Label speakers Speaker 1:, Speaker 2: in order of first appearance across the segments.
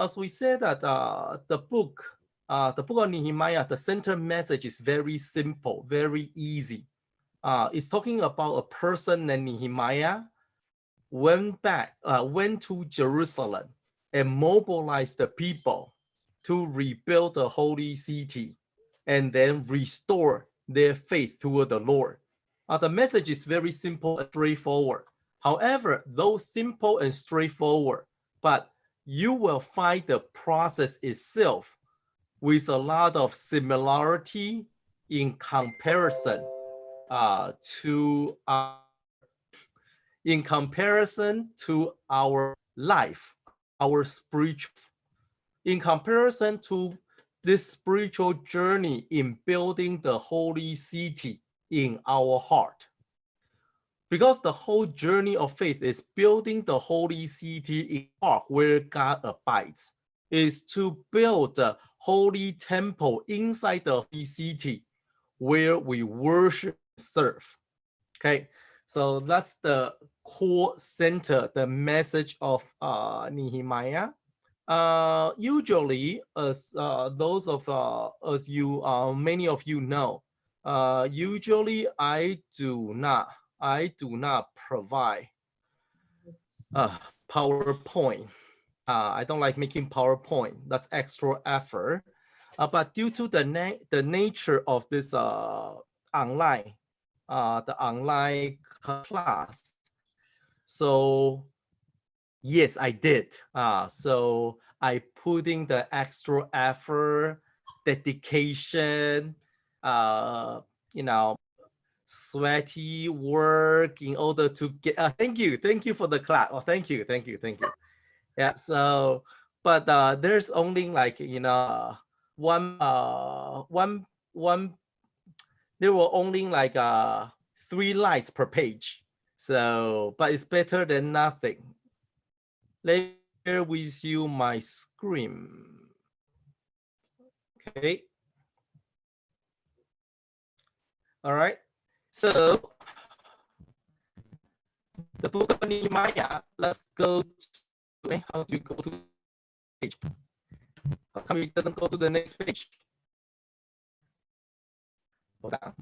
Speaker 1: As we said that the book of Nehemiah, the center message is very simple, very easy. It's talking about a person named Nehemiah went to Jerusalem and mobilized the people to rebuild the holy city and then restore their faith toward the Lord. The message is very simple and straightforward. However, though simple and straightforward, but you will find the process itself with a lot of similarity in comparison to our life, our spiritual, in comparison to this spiritual journey in building the holy city in our heart. Because the whole journey of faith is building the holy city in our heart where God abides, is to build a holy temple inside the holy city where we worship and serve. Okay, so that's the core center, the message of Nehemiah. Usually, as those of as you many of you know, usually I do not provide PowerPoint. I don't like making PowerPoint. That's extra effort. But due to the nature of this online class, so yes, I did. So I put in the extra effort, dedication, sweaty work in order to get. Thank you for the clap. Oh, thank you. Yeah. So, but there's only like one. There were only like 3 likes per page. So, but it's better than nothing. Let me share with you my screen. Okay. All right. So the book of Nehemiah. Let's go. How do you go to the page? How come it doesn't go to the next page? Hold on.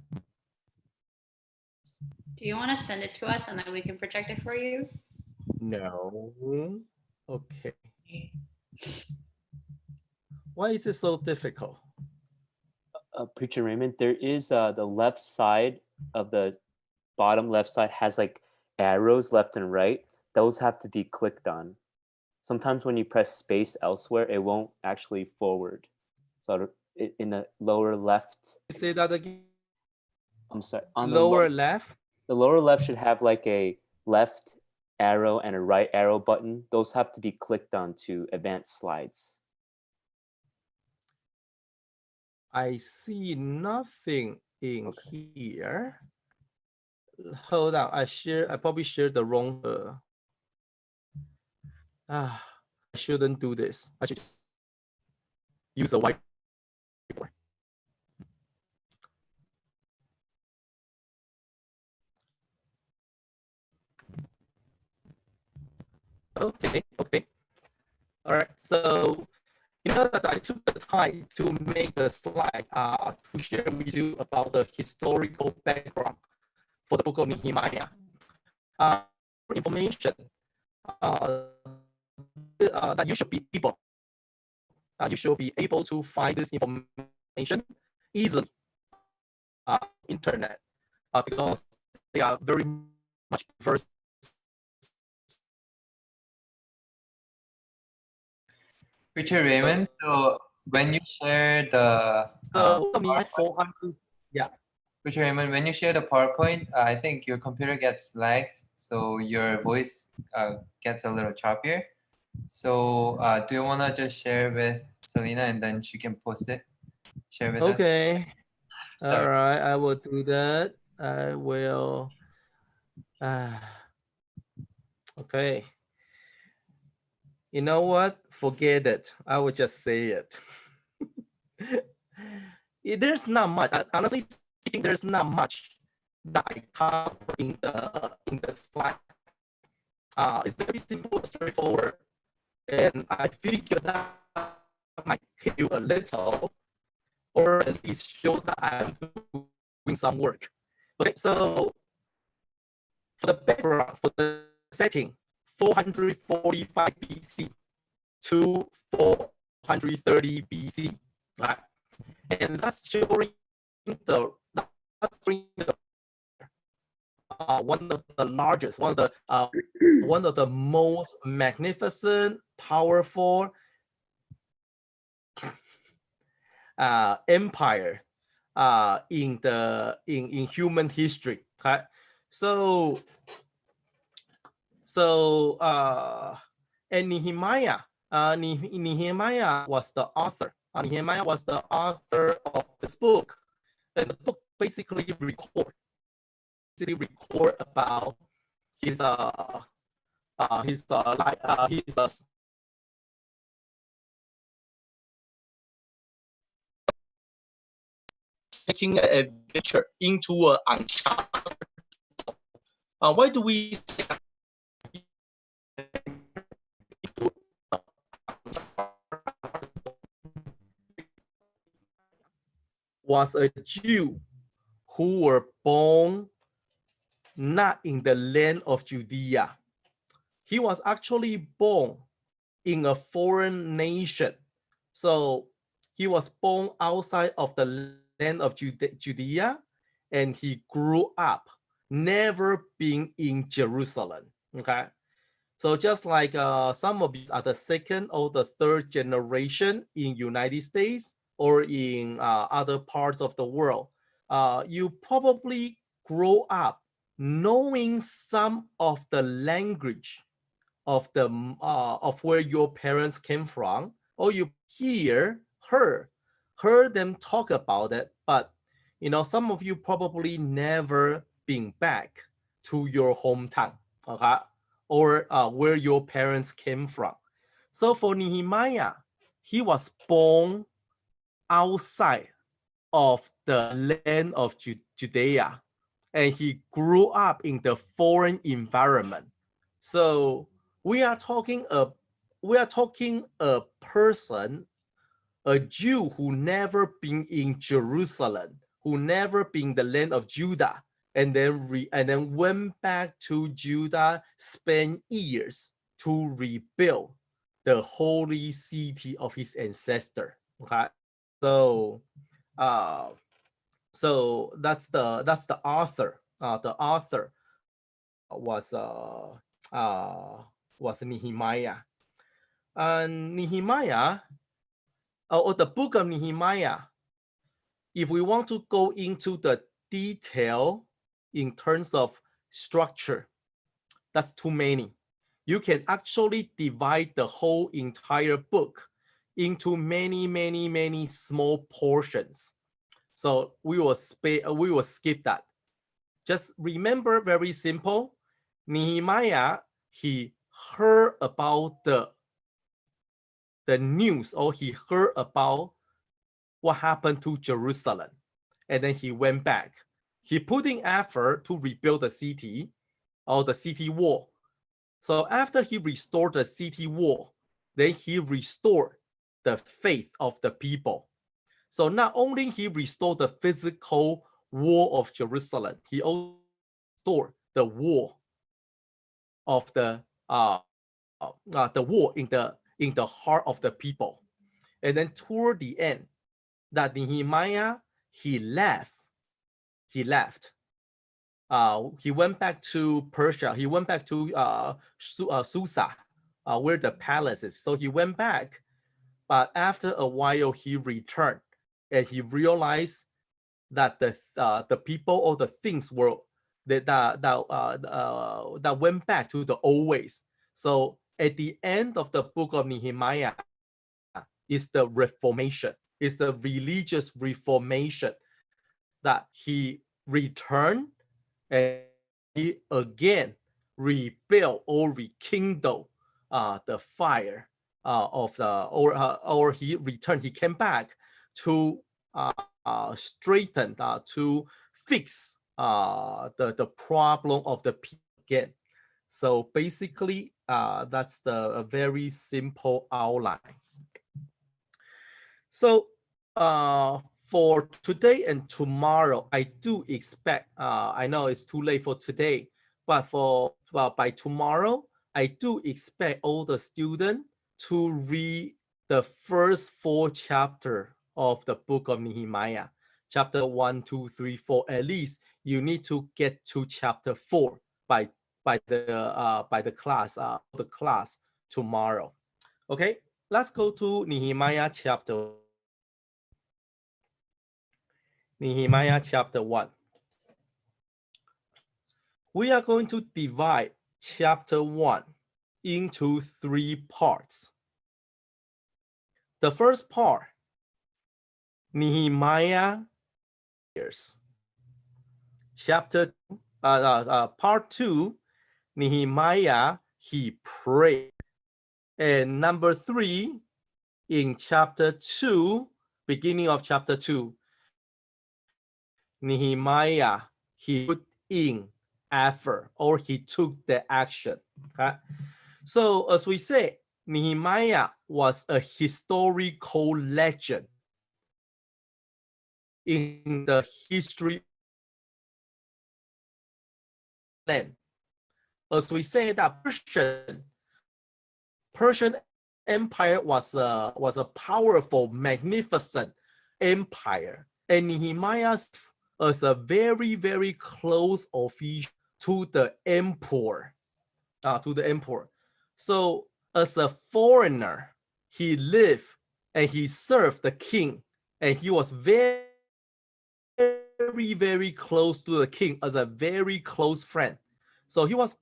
Speaker 2: Do you want to send it to us and then we can project it for you?
Speaker 1: No. Okay. Why is it so difficult?
Speaker 3: Preacher Raymond, there is the left side of the bottom left side has like arrows left and right. Those have to be clicked on. Sometimes when you press space elsewhere, it won't actually forward. So in the lower left.
Speaker 1: Say that again.
Speaker 3: I'm sorry. On
Speaker 1: lower left?
Speaker 3: The lower left should have like a left arrow and a right arrow button. Those have to be clicked on to advance slides.
Speaker 1: I see nothing in here. Hold on. I probably shared the wrong. I shouldn't do this. I should use a whiteboard. Okay. All right. So you know that I took the time to make the slide to share with you about the historical background for the book of Nehemiah. Information that you should be able. You should be able to find this information easily internet because they are very much diverse.
Speaker 4: Preacher Raymond, so when you share the
Speaker 1: 400, yeah.
Speaker 4: Preacher Raymond, when you share the PowerPoint, I think your computer gets lagged, so your voice gets a little choppier. So do you want to just share with Selena and then she can post it? Share with us.
Speaker 1: Okay. All right, I will do that. I will. Okay. You know what? Forget it. I will just say it. There's not much. Honestly speaking, there's not much that I cover in the slide. It's very simple, straightforward. And I figured that might help you a little, or at least show that I'm doing some work. Okay, so for the background, for the setting, 445 BC to 430 BC, right? And that's showing the one of the largest, one of the most magnificent, powerful empire in human history. Okay, so and Nehemiah was the author. Nehemiah was the author of this book, and the book basically record about his taking an adventure into an uncharted. Why do we say was a Jew who were born not in the land of Judea. He was actually born in a foreign nation. So he was born outside of the land of Judea, and he grew up never being in Jerusalem. Okay. So just like some of these are the second or the third generation in United States or in other parts of the world, you probably grow up knowing some of the language of the of where your parents came from, or you heard them talk about it, but some of you probably never been back to your hometown, okay, or where your parents came from. So for Nehemiah, he was born outside of the land of Judea, and he grew up in the foreign environment. So we are talking a person, a Jew who never been in Jerusalem, who never been the land of Judah, and then went back to Judah, spent years to rebuild the holy city of his ancestor. Okay, so so that's the author. The author was Nehemiah, and Nehemiah, or the book of Nehemiah. If we want to go into the detail in terms of structure, that's too many. You can actually divide the whole entire book into many small portions. So we will skip that. Just remember, very simple, Nehemiah, he heard about the news, or he heard about what happened to Jerusalem, and then he went back. He put in effort to rebuild the city, or the city wall. So after he restored the city wall, then he restored the faith of the people. So not only he restored the physical wall of Jerusalem, he also restored the wall of the wall in the heart of the people. And then toward the end, that Nehemiah, he left. He went back to Persia. He went back to Susa, where the palace is. So he went back, but after a while he returned, and he realized that the people or the things were that went back to the old ways. So at the end of the book of Nehemiah is the reformation, is the religious reformation, that he returned and he again rebuilt or rekindled the fire of the, or he returned, he came back to straighten, to fix the problem of the people again. So basically, that's a very simple outline. So for today and tomorrow, I do expect, I know it's too late for today, but by tomorrow, I do expect all the students to read the first 4 chapters of the book of Nehemiah. Chapter 1, 2, 3, 4. At least you need to get to chapter 4 by the class tomorrow. Okay, let's go to Nehemiah chapter 1. We are going to divide chapter 1 into 3 parts. The first part, Nehemiah years. Part 2, Nehemiah, he prayed. And number 3, in chapter 2, beginning of chapter 2, Nehemiah, he put in effort, or he took the action. Okay? So as we say, Nehemiah was a historical legend in the history. As we say that Persian Empire was a powerful, magnificent empire, and Nehemiah as a very, very close official to the emperor. So as a foreigner, he lived and he served the king, and he was very, very close to the king as a very close friend. So he was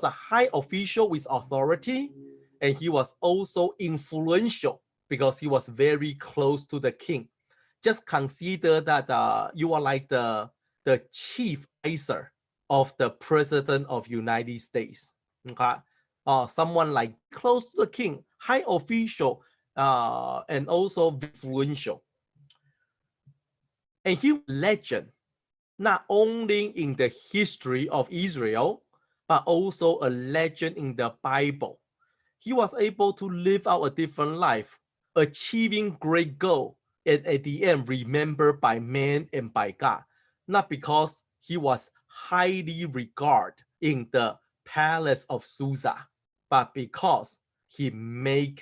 Speaker 1: a high official with authority, and he was also influential because he was very close to the king. Just consider that you are like the chief advisor of the president of United States. Okay, someone like close to the king, high official, and also influential. And he was a legend, not only in the history of Israel, but also a legend in the Bible. He was able to live out a different life, achieving great goal, and at the end remembered by man and by God, not because he was highly regarded in the palace of Susa, but because he made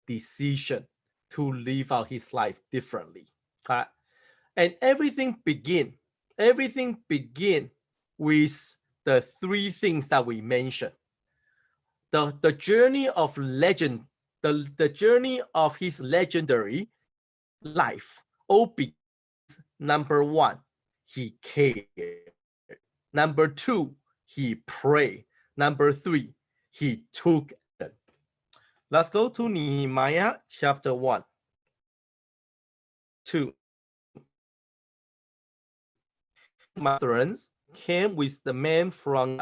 Speaker 1: decision to live out his life differently. Okay? And everything begin with the 3 things that we mentioned. The journey of legend, the journey of his legendary life all begins. Number 1, he cared. Number 2, he prayed. Number 3, he took action. Let's go to Nehemiah chapter 1. 2. My friends came with the men from,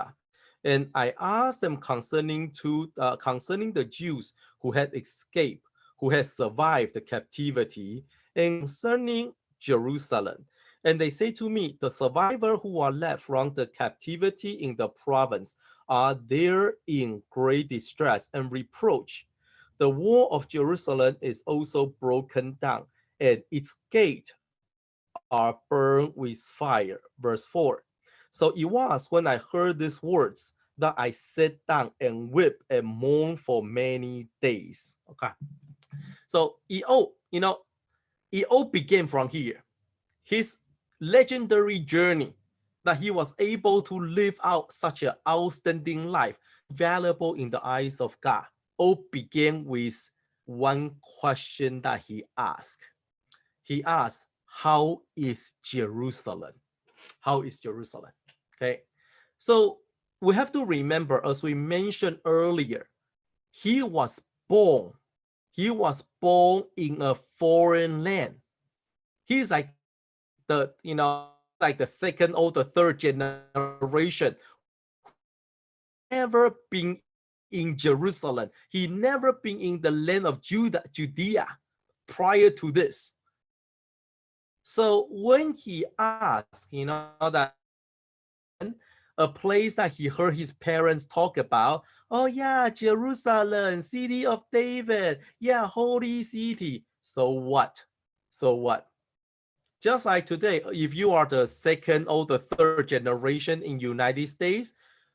Speaker 1: and I asked them concerning the Jews who had escaped, who had survived the captivity, and concerning Jerusalem. And they say to me, the survivors who are left from the captivity in the province are there in great distress and reproach. The wall of Jerusalem is also broken down, and its gate are burned with fire. Verse 4. So it was when I heard these words that I sat down and wept and mourned for many days. Okay. So it all began from here. His legendary journey, that he was able to live out such an outstanding life, valuable in the eyes of God, all began with one question that he asked. He asked, how is Jerusalem? How is Jerusalem? Okay. So we have to remember, as we mentioned earlier, he was born in a foreign land. He's like the second or the third generation, never been in Jerusalem. He never been in the land of Judea prior to this. So when he asked, that a place that he heard his parents talk about. Oh yeah, Jerusalem, city of David. Yeah, holy city. So what? So what? Just like today, if you are the second or the third generation in United States,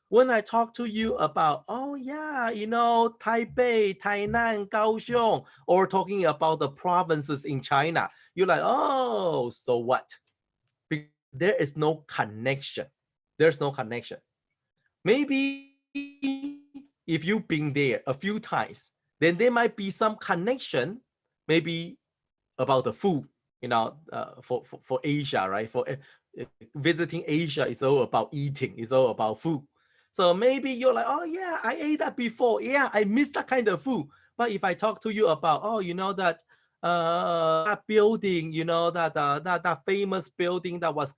Speaker 1: when I talk to you about, oh yeah, you know, Taipei, Tainan, Kaohsiung, or talking about the provinces in China, you're like, oh, so what? Because there is no connection. There's no connection. Maybe if you've been there a few times, then there might be some connection, maybe about the food, you know, for Asia, right? For visiting Asia is all about eating, it's all about food. So maybe you're like, oh yeah, I ate that before. Yeah, I miss that kind of food. But if I talk to you about, oh, you know that that building, you know that famous building that was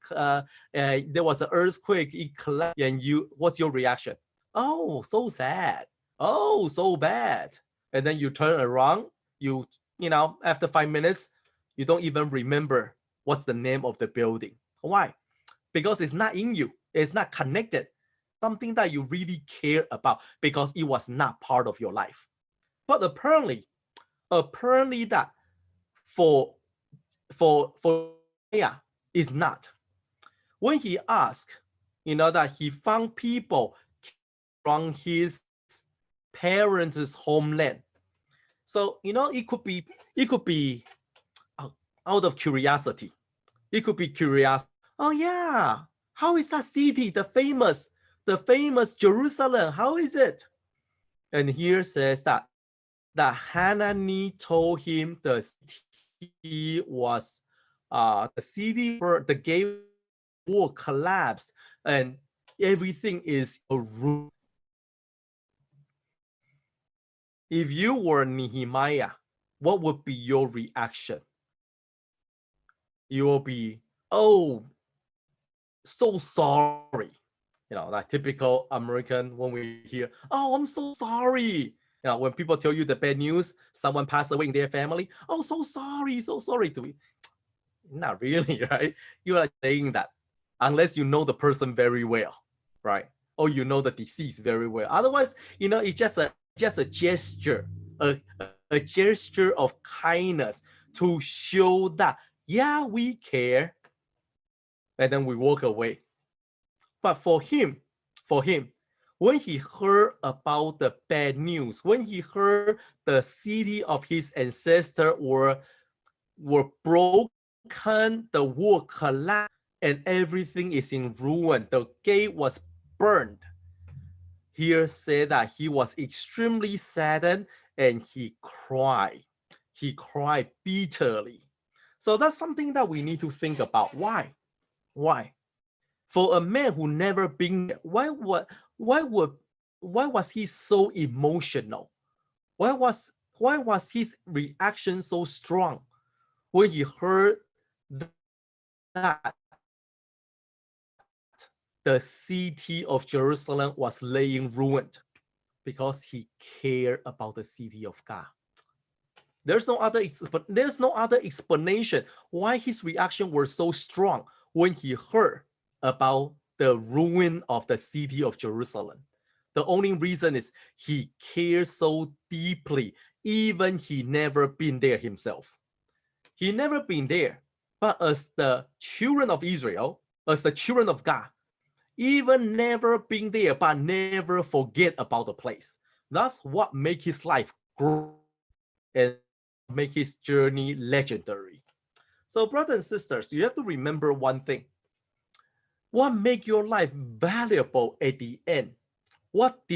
Speaker 1: there was an earthquake, it collapsed, and what's your reaction? Oh, so sad. Oh, so bad. And then you turn around, you know, after 5 minutes, you don't even remember what's the name of the building. Why? Because it's not in you. It's not connected. Something that you really care about because it was not part of your life. But apparently that for yeah, is not. When he asked, you know, that he found people from his parents' homeland. So, you know, it could be out of curiosity. It could be curiosity. Oh yeah, how is that city, the famous Jerusalem? How is it? And here says that Hanani told him the city was the city where the gate wall collapsed and everything is a ruin. If you were Nehemiah, what would be your reaction? You will be, oh, so sorry. You know, like typical American when we hear, oh, I'm so sorry. You know, when people tell you the bad news, someone passed away in their family, oh, so sorry to me. Not really, right? You're like saying that unless you know the person very well, right? Or you know the disease very well. Otherwise, you know, it's just a gesture, a gesture of kindness to show that, yeah, we care. And then we walk away. But for him, when he heard about the bad news, when he heard the city of his ancestor were broken, the wall collapsed, and everything is in ruin, the gate was burned. Here said that he was extremely saddened and he cried. He cried bitterly. So that's something that we need to think about. Why? For a man who never been there, why was he so emotional? Why was his reaction so strong when he heard that the city of Jerusalem was laying ruined? Because he cared about the city of God. There's no other explanation why his reaction was so strong when he heard about the ruin of the city of Jerusalem. The only reason is he cares so deeply, even he never been there himself. He never been there, but as the children of Israel, as the children of God, even never been there, but never forget about the place. That's what makes his life grow and make his journey legendary. So, brothers and sisters, you have to remember one thing. What makes your life valuable at the end? What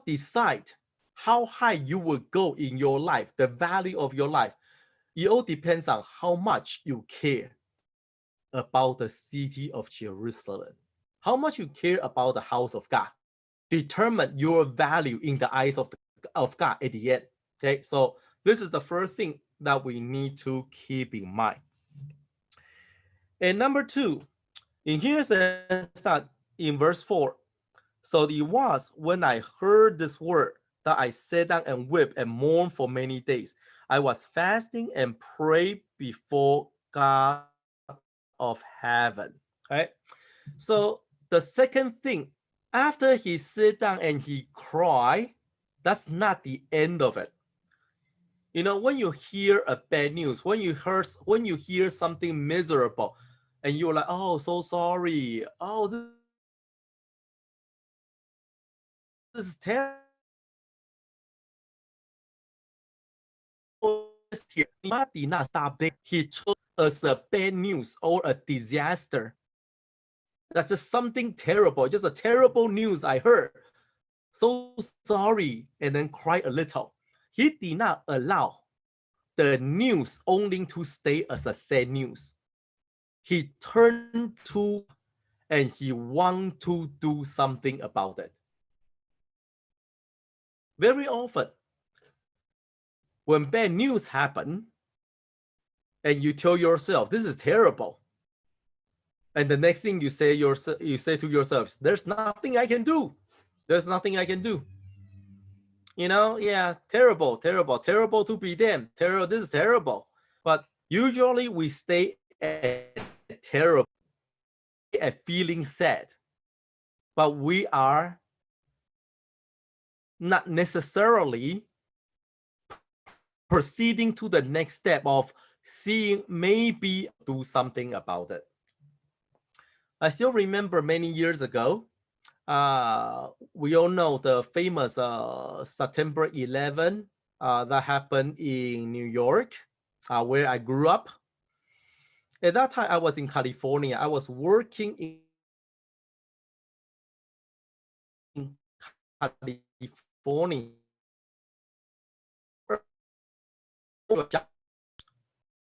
Speaker 1: decide how high you will go in your life, the value of your life? It all depends on how much you care about the city of Jerusalem. How much you care about the house of God determine your value in the eyes of God at the end. Okay, so this is the first thing that we need to keep in mind. And number two, in here says that in verse 4, so it was when I heard this word that I sat down and wept and mourned for many days. I was fasting and prayed before God of heaven. Right? So the second thing, after he sit down and he cry, that's not the end of it. You know, when you hear a bad news, when you hear something miserable, and you're like, oh, so sorry. Oh, this is terrible. But did not stop there. He took as a bad news or a disaster. That's just something terrible, just a terrible news I heard. So sorry, and then cry a little. He did not allow the news only to stay as a sad news. He turned to and he want to do something about it. Very often, when bad news happen, and you tell yourself, this is terrible. And the next thing you say to yourself, there's nothing I can do. There's nothing I can do. You know, yeah, terrible, terrible, terrible to be them. Terrible, this is terrible. But usually we stay at terrible, at feeling sad. But we are not necessarily proceeding to the next step of seeing maybe do something about it. I still remember many years ago, we all know the famous September 11 that happened in New York, where I grew up. At that time, I was in California. I was working in California.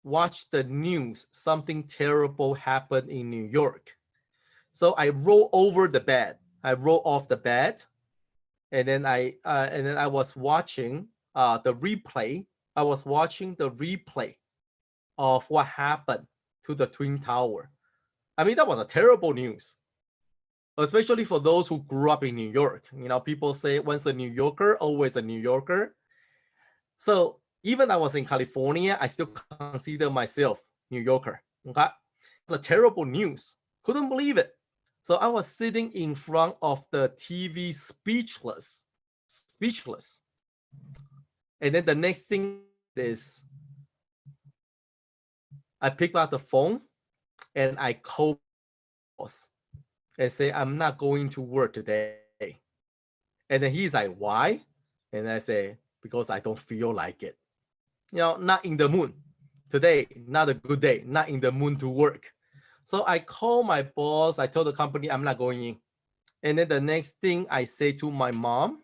Speaker 1: Watch the news, something terrible happened in New York. So I roll over the bed. I roll off the bed, and then I was watching the replay. I was watching the replay of what happened to the Twin Tower. I mean, that was a terrible news, especially for those who grew up in New York. You know, people say once a New Yorker, always a New Yorker. So even I was in California, I still consider myself New Yorker. Okay, it's a terrible news. Couldn't believe it. So I was sitting in front of the TV speechless. And then the next thing is I pick up the phone and I call boss and say, I'm not going to work today. And then he's like, why? And I say, because I don't feel like it. You know, not in the mood. Today, not a good day, not in the mood to work. So I call my boss. I told the company I'm not going in. And then the next thing I say to my mom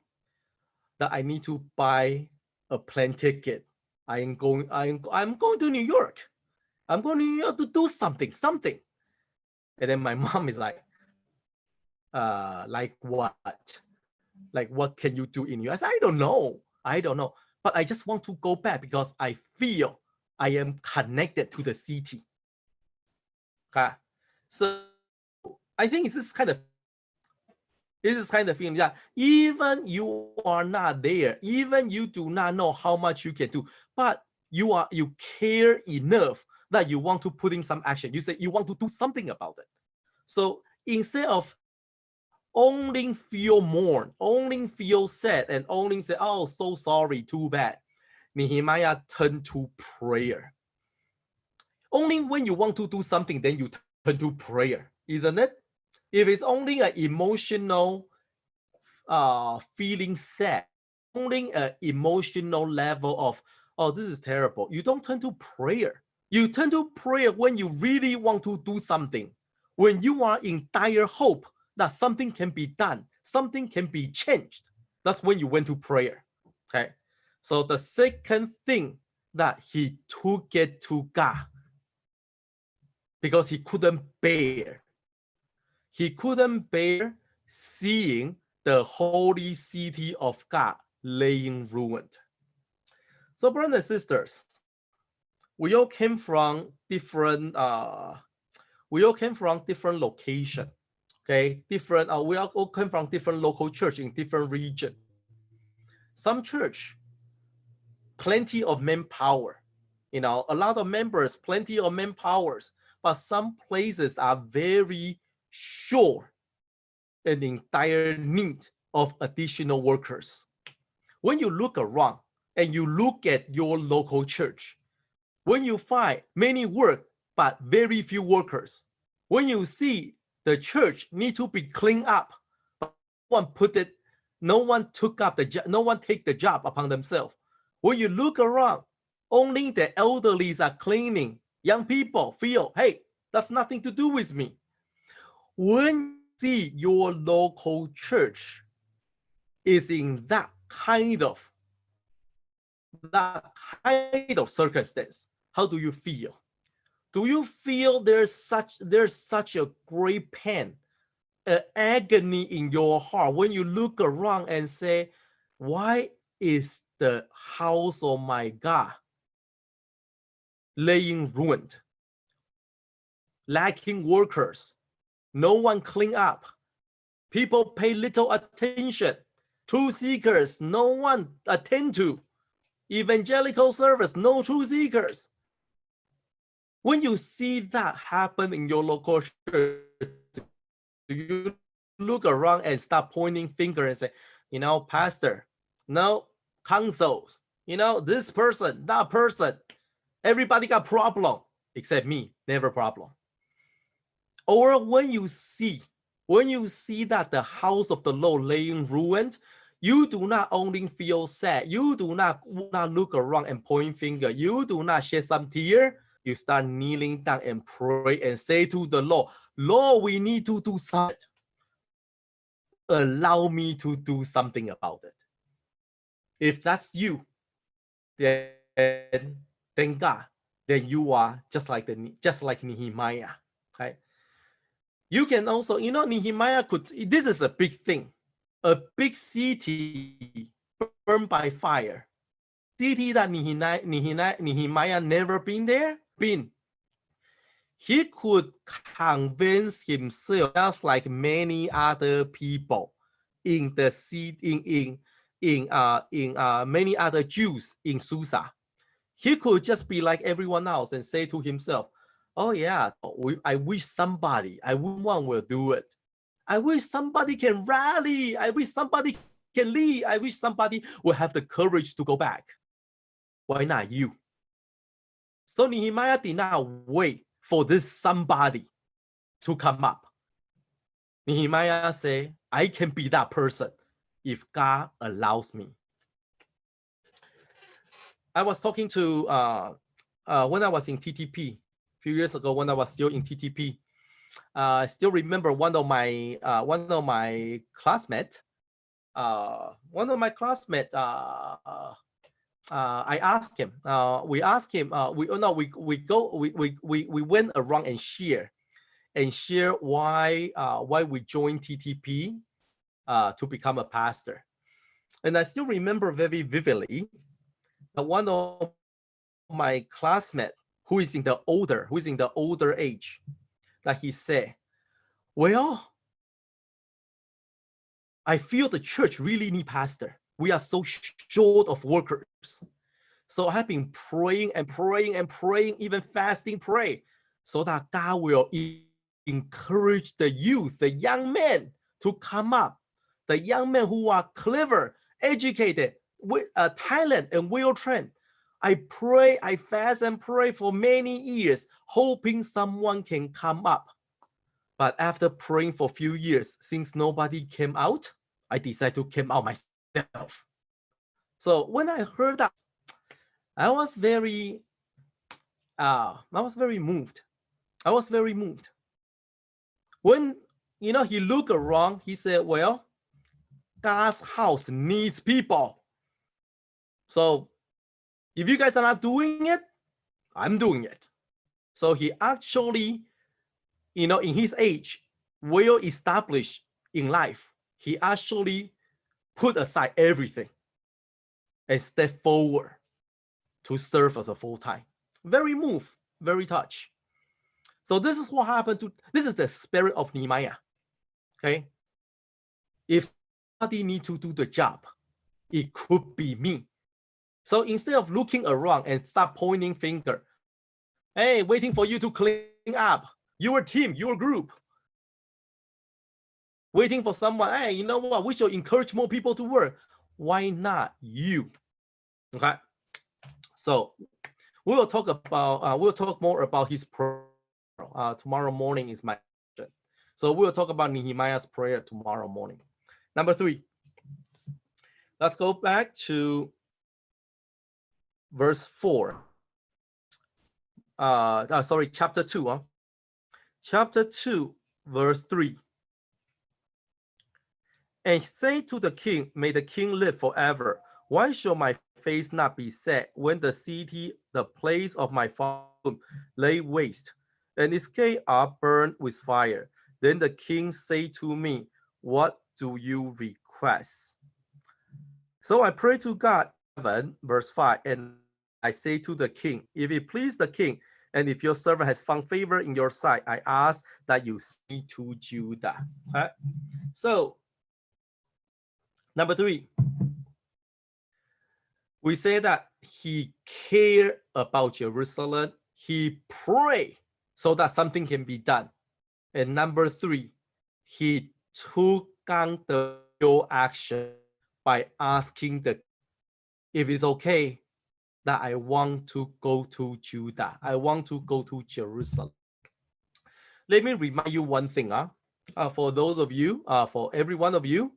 Speaker 1: that I need to buy a plane ticket. I'm going to New York. I'm going to New York to do something. And then my mom is like what? Like what can you do in New York? I said, I don't know. But I just want to go back because I feel I am connected to the city. Okay. So I think this is kind of feeling that even you are not there, even you do not know how much you can do, but you care enough that you want to put in some action. You say you want to do something about it. So instead of only feel mourn, only feel sad, and only say, oh, so sorry, too bad, Nehemiah turned to prayer. Only when you want to do something, then you turn to prayer, isn't it? If it's only an emotional feeling sad, only an emotional level of, oh, this is terrible, you don't turn to prayer. You turn to prayer when you really want to do something, when you are in dire hope that something can be done, something can be changed. That's when you went to prayer. Okay. So the second thing that he took it to God because he couldn't bear seeing the holy city of God laying ruined. So brothers and sisters, we all came from different location. Okay, we all came from different local church in different region. Some church, plenty of manpower, you know, a lot of members, plenty of manpowers, but some places are very short an entire need of additional workers. When you look around and you look at your local church, when you find many work but very few workers, when you see the church need to be cleaned up, but no one took up the job, no one take the job upon themselves. When you look around, only the elderlies are cleaning. Young people feel, hey, that's nothing to do with me. When you see your local church is in that kind of circumstance, how do you feel? Do you feel there's such a great pain, an agony in your heart when you look around and say, why is the house of my God laying ruined, lacking workers, no one clean up, people pay little attention, truth seekers no one attend to, evangelical service no truth seekers? When you see that happen in your local church, do you look around and start pointing finger and say, pastor, no, councils, this person, that person, everybody got problem except me, never problem? Or when you see that the house of the Lord laying ruined, you do not only feel sad, you do not look around and point finger, you do not shed some tear, you start kneeling down and pray and say to the Lord, Lord, we need to do something. Allow me to do something about it. If that's you, then thank God, then you are just like Nehemiah. Okay. You can also, Nehemiah this is a big thing. A big city burned by fire. City that Nehemiah never been. He could convince himself, just like many other people in the city, in many other Jews in Susa. He could just be like everyone else and say to himself, oh yeah, I wish one will do it. I wish somebody can rally. I wish somebody can lead. I wish somebody will have the courage to go back. Why not you? So Nehemiah did not wait for this somebody to come up. Nehemiah said, I can be that person if God allows me. I was talking to, when I was in TTP, a few years ago when I was still in TTP, I still remember one of my classmates. I asked him. We asked him. We went around and share why we joined TTP to become a pastor. And I still remember very vividly that one of my classmates who is in the older age, that he said, well, I feel the church really need pastor. We are so short of workers. So I've been praying and praying and praying, even fasting, pray, so that God will encourage the youth, the young men to come up, the young men who are clever, educated, with talent and well-trained. I pray, I fast and pray for many years, hoping someone can come up. But after praying for a few years, since nobody came out, I decided to come out myself. So when I heard that, I was very moved. I was very moved. When he looked around, he said, well, God's house needs people. So if you guys are not doing it, I'm doing it. So he actually, in his age, well established in life, he actually put aside everything and step forward to serve as a full-time. Very moved, very touched. So this is what happened this is the spirit of Nehemiah. Okay. If somebody need to do the job, it could be me. So instead of looking around and start pointing finger, hey, waiting for you to clean up your team, your group, waiting for someone. Hey, you know what? We should encourage more people to work. Why not you? Okay. So we'll talk more about his prayer. Tomorrow morning is my session. So we'll talk about Nehemiah's prayer tomorrow morning. Number 3. Let's go back to verse 4. Chapter 2. Chapter 2, verse 3. And say to the king, may the king live forever. Why shall my face not be set when the city, the place of my father, lay waste, and its gates are burned with fire? Then the king say to me, what do you request? So I pray to God, 7, verse 5, and I say to the king, if it please the king, and if your servant has found favor in your sight, I ask that you say to Judah. Okay? So, number 3, we say that he cared about Jerusalem. He prayed so that something can be done. And number 3, he took on the real action by asking if it's okay that I want to go to Judah. I want to go to Jerusalem. Let me remind you one thing. For those of you, for every one of you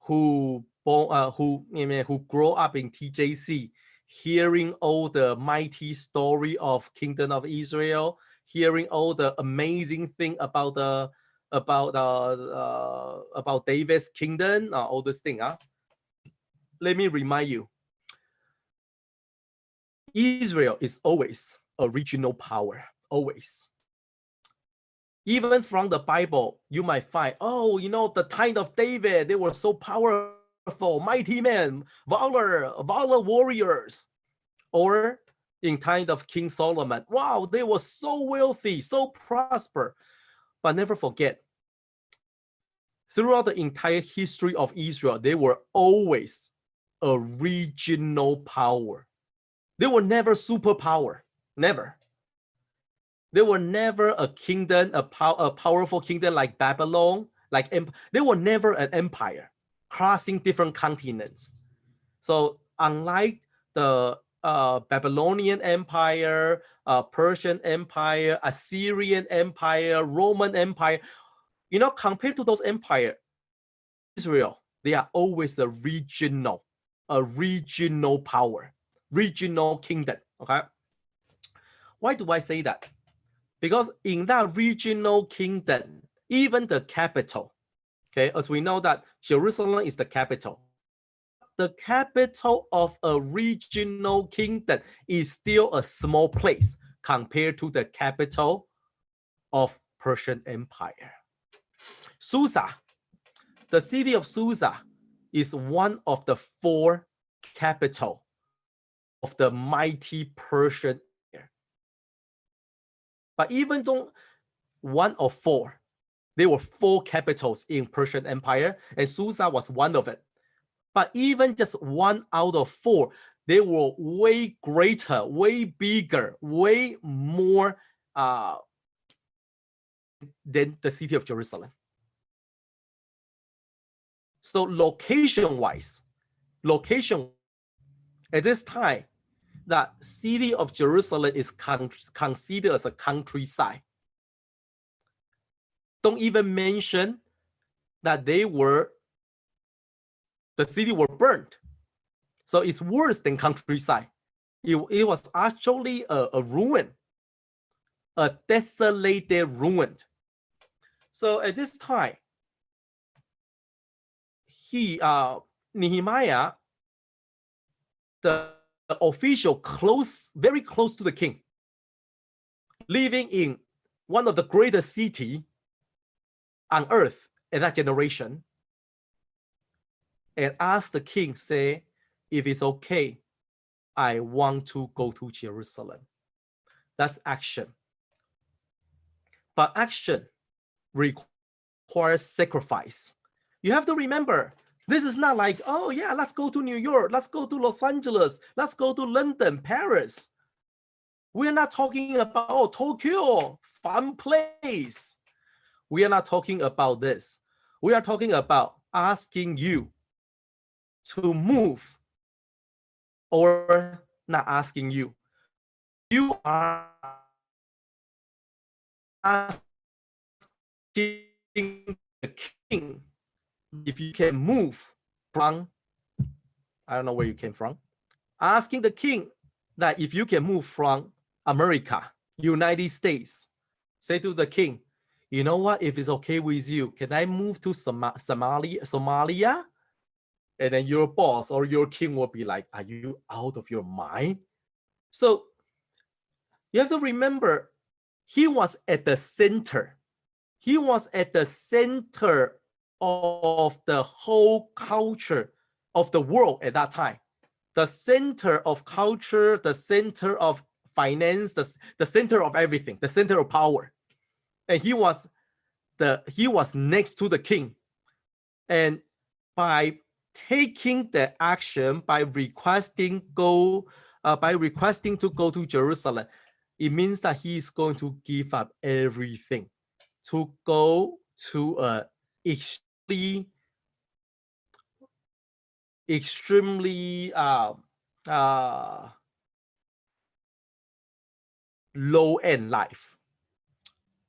Speaker 1: who grow up in TJC, hearing all the mighty story of Kingdom of Israel, hearing all the amazing thing about David's kingdom, all this thing. Let me remind you, Israel is always a regional power, always. Even from the Bible, you might find, oh, you know, the time of David, they were so powerful, mighty men, valor warriors. Or in time of King Solomon, wow, they were so wealthy, so prosper. But never forget, throughout the entire history of Israel, they were always a regional power. They were never superpower, never. They were never a kingdom, a powerful kingdom like Babylon, they were never an empire crossing different continents. So unlike the Babylonian Empire, Persian Empire, Assyrian Empire, Roman Empire, you know, compared to those empires, Israel, they are always a regional power, regional kingdom. Okay. Why do I say that? Because in that regional kingdom, even the capital, okay, as we know that Jerusalem is the capital. The capital of a regional kingdom is still a small place compared to the capital of Persian Empire. Susa, the city of Susa is one of the 4 capitals of the mighty Persian Empire. But even though one of 4, there were 4 capitals in Persian Empire, and Susa was one of it. But even just 1 out of 4, they were way greater, way bigger, way more than the city of Jerusalem. So location-wise, at this time, the city of Jerusalem is considered as a countryside. Don't even mention that the city were burned. So it's worse than countryside. It was actually a ruin, a desolated ruin. So at this time, Nehemiah, the official very close to the king, living in one of the greatest cities on earth in that generation, and asked the king, say, if it's okay, I want to go to Jerusalem. That's action. But action requires sacrifice. You have to remember, this is not like, oh yeah, let's go to New York, let's go to Los Angeles, let's go to London, Paris. We're not talking about Tokyo, fun place. We are not talking about this. We are talking about asking you to move or not asking you. You are asking the king if you can move from, I don't know where you came from, asking the king that if you can move from America, United States, say to the king, you know what, if it's okay with you, can I move to Somalia? And then your boss or your king will be like, are you out of your mind? So you have to remember, he was at the center. He was at the center of the whole culture of the world at that time. The center of culture, the center of finance, the center of everything, the center of power. And he was next to the king. And by taking the action, by requesting to go to Jerusalem, it means that he is going to give up everything to go to a extremely low-end life.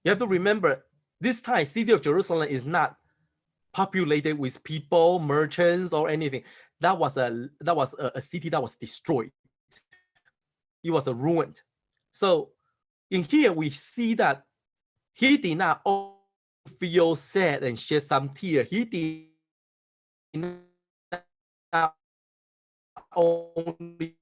Speaker 1: You have to remember, this time, city of Jerusalem is not populated with people, merchants, or anything. That was a city that was destroyed. It was ruined. So in here we see that he did not feel sad and shed some tears. He did not only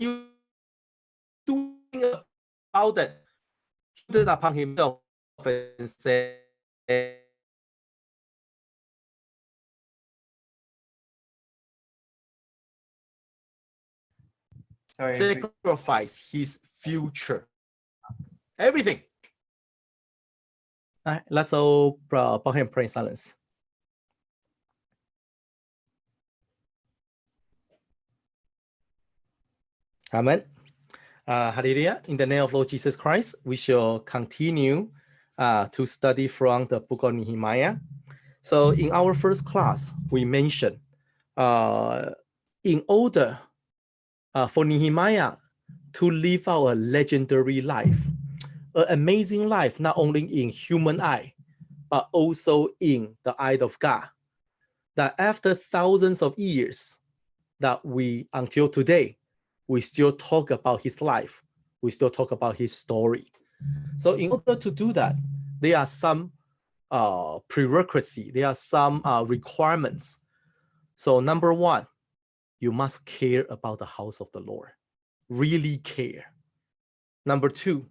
Speaker 1: you doing about it. He did upon himself and said,
Speaker 4: Sorry.
Speaker 1: sacrifice his future, everything. All right, let's all bow and pray in silence. Amen. Hallelujah. In the name of Lord Jesus Christ, we shall continue to study from the book of Nehemiah. So in our first class, we mentioned in order for Nehemiah to live our legendary life, an amazing life, not only in human eye, but also in the eye of God, that after thousands of years, that we, until today, we still talk about his life. We still talk about his story. So in order to do that, there are some prerequisites, there are some requirements. So number one, you must care about the house of the Lord, really care. Number two,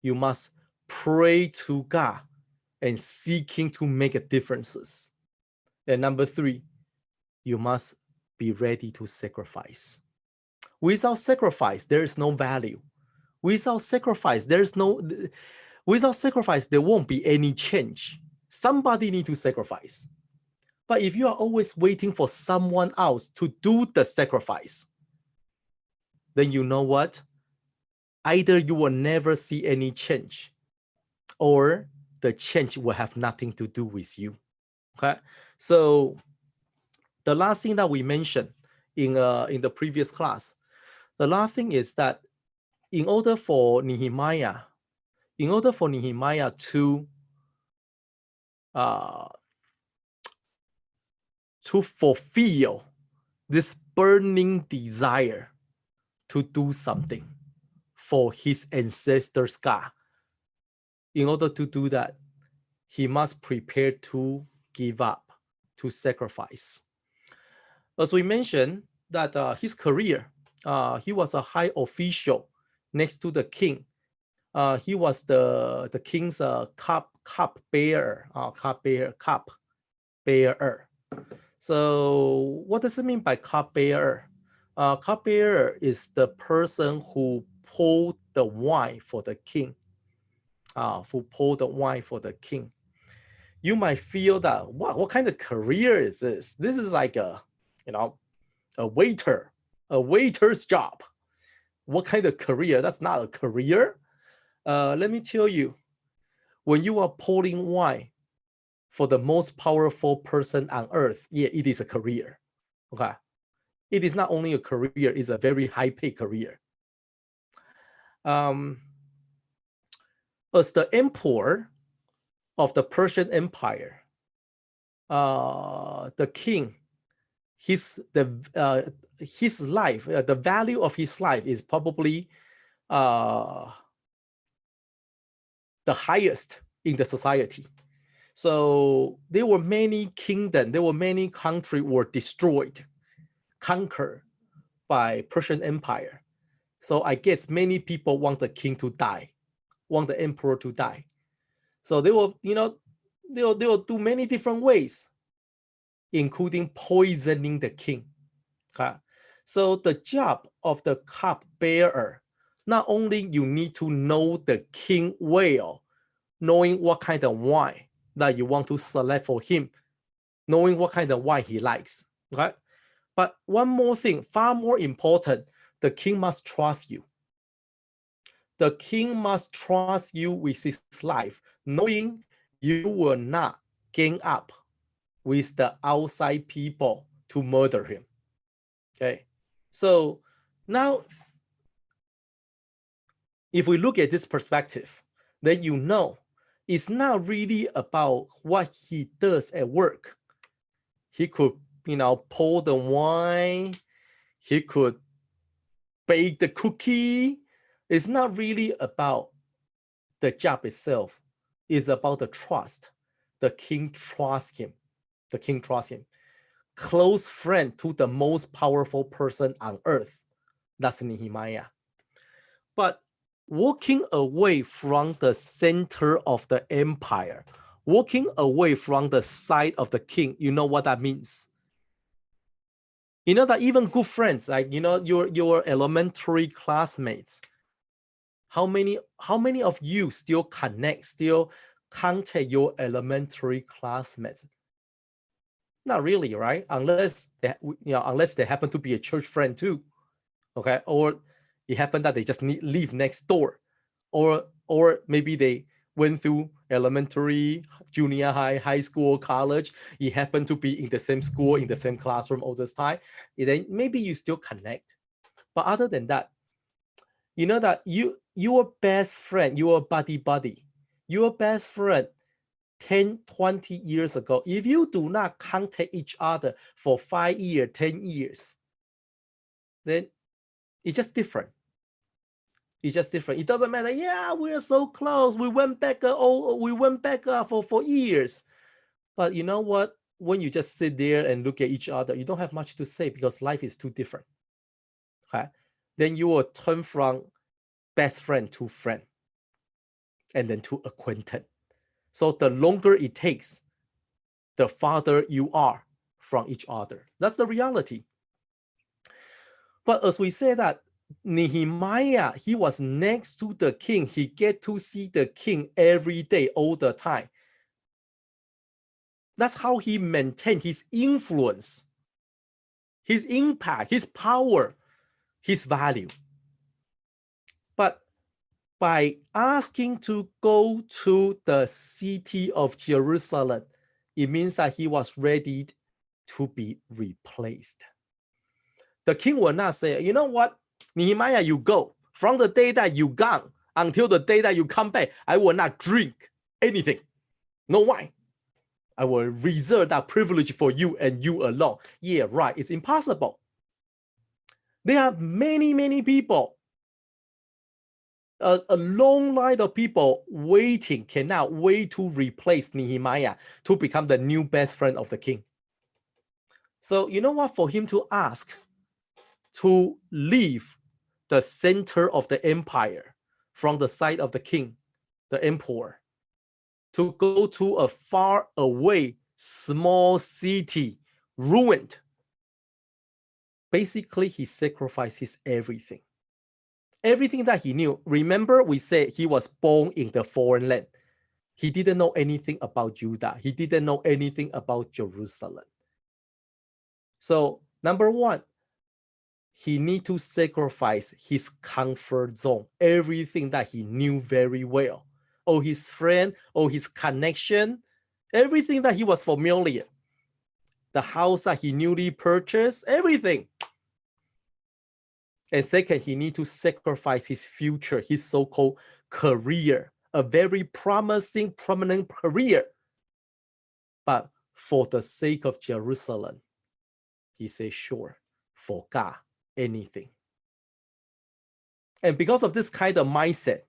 Speaker 1: you must pray to God and seeking to make a differences. And number three, you must be ready to sacrifice. Without sacrifice, there is no value. Without sacrifice, there won't be any change. Somebody need to sacrifice. But if you are always waiting for someone else to do the sacrifice, then you know what? Either you will never see any change, or the change will have nothing to do with you. Okay, so the last thing that we mentioned in the previous class, the last thing is that in order for Nehemiah to fulfill this burning desire to do something for his ancestors' God, in order to do that, he must prepare to give up, to sacrifice. As we mentioned, that his career, he was a high official next to the king. He was the king's cup bearer. So what does it mean by cup bearer? Cup bearer is the person who poured the wine for the king. You might feel that, what kind of career is this? This is like a waiter, a waiter's job. What kind of career? That's not a career. Let me tell you, when you are pouring wine for the most powerful person on earth, yeah, it is a career. Okay. It is not only a career, it's a very high-paid career. As the emperor of the Persian Empire, the king, his life, the value of his life is probably the highest in the society. So there were many kingdoms, there were many countries were destroyed, conquered by Persian Empire. So I guess many people want the king to die, want the emperor to die. So they will, they will do many different ways, including poisoning the king. Okay? So the job of the cupbearer, not only you need to know the king well, knowing what kind of wine that you want to select for him, knowing what kind of wine he likes. Okay? But one more thing, far more important, the king must trust you. The king must trust you with his life, knowing you will not gang up with the outside people to murder him. Okay, so now if we look at this perspective, then you know it's not really about what he does at work. He could, pour the wine, he could bake the cookie. It's not really about the job itself. It's about the trust. The king trusts him. The king trusts him. Close friend to the most powerful person on earth. That's Nehemiah. But walking away from the center of the empire, walking away from the side of the king, you know what that means? You know that even good friends, like your elementary classmates, how many of you still contact your elementary classmates? Not really, right? Unless they happen to be a church friend too, okay? Or it happened that they just live next door, or maybe they went through elementary, junior high, high school, college. It happened to be in the same school, in the same classroom all this time. Then maybe you still connect. But other than that, you know that your best friend, your buddy, your best friend 10, 20 years ago, if you do not contact each other for 5 years, 10 years, then it's just different. It's just different. It doesn't matter. Yeah, we're so close. We went back for years. But you know what? When you just sit there and look at each other, you don't have much to say because life is too different. Okay? Then you will turn from best friend to friend, and then to acquaintance. So the longer it takes, the farther you are from each other. That's the reality. But as we say that, Nehemiah, he was next to the king. He get to see the king every day, all the time. That's how he maintained his influence, his impact, his power, his value. But by asking to go to the city of Jerusalem, it means that he was ready to be replaced. The king will not say, you know what, Nehemiah, you go. From the day that you gone until the day that you come back, I will not drink anything. No wine. I will reserve that privilege for you and you alone. Yeah, right. It's impossible. There are many, many people, a long line of people waiting, cannot wait to replace Nehemiah to become the new best friend of the king. So you know what? For him to ask to leave the center of the empire from the side of the king, the emperor, to go to a far away small city, ruined. Basically, he sacrifices everything. Everything that he knew. Remember, we said he was born in the foreign land. He didn't know anything about Judah. He didn't know anything about Jerusalem. So, number one, he need to sacrifice his comfort zone, everything that he knew very well, or his friend, or his connection, everything that he was familiar, the house that he newly purchased, everything. And second, he need to sacrifice his future, his so-called career, a very promising, prominent career. But for the sake of Jerusalem, he said, sure, for God, anything. And because of this kind of mindset,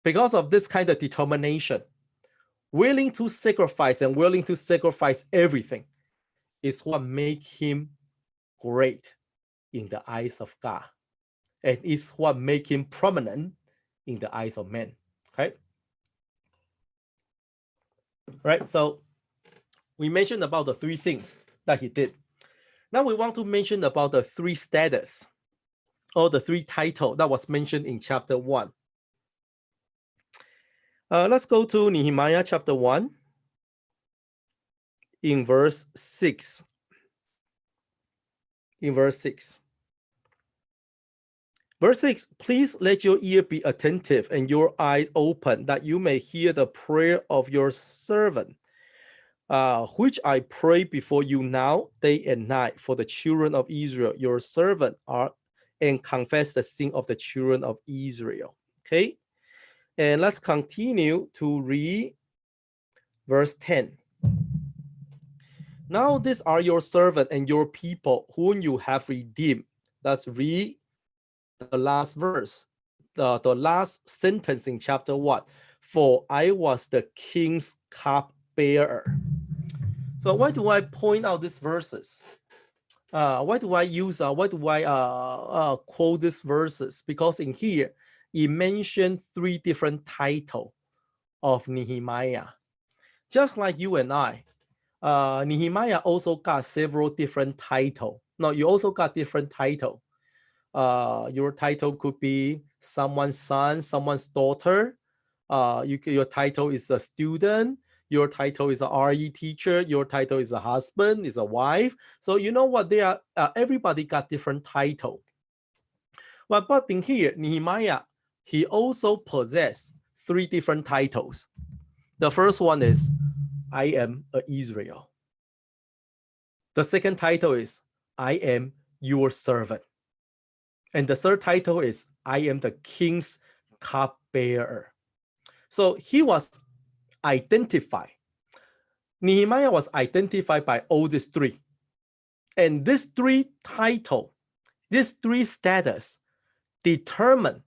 Speaker 1: because of this kind of determination, willing to sacrifice and willing to sacrifice everything is what makes him great in the eyes of God. And it's what makes him prominent in the eyes of men. Okay? Right? So we mentioned about the three things that he did. Now we want to mention about the three status or the three titles that was mentioned in chapter 1. Let's go to Nehemiah chapter 1 in verse 6. In verse 6. Verse 6, please let your ear be attentive and your eyes open, that you may hear the prayer of your servant, which I pray before you now, day and night, for the children of Israel, your servant, and confess the sin of the children of Israel. Okay, and let's continue to read verse 10. Now these are your servant and your people whom you have redeemed. Let's read the last verse, the last sentence in chapter 1. For I was the king's cupbearer. So why do I point out these verses? Why do I quote these verses? Because in here, it mentioned three different titles of Nehemiah. Just like you and I, Nehemiah also got several different titles. No, you also got different titles. Your title could be someone's son, someone's daughter. Your title is a student. Your title is a RE teacher. Your title is a husband, is a wife. So you know what? They are. Everybody got different title. But in here, Nehemiah, he also possessed three different titles. The first one is, I am a Israel. The second title is, I am your servant. And the third title is, I am the king's cupbearer. So he was identified. Nehemiah was identified by all these three. And these three titles, these three status determine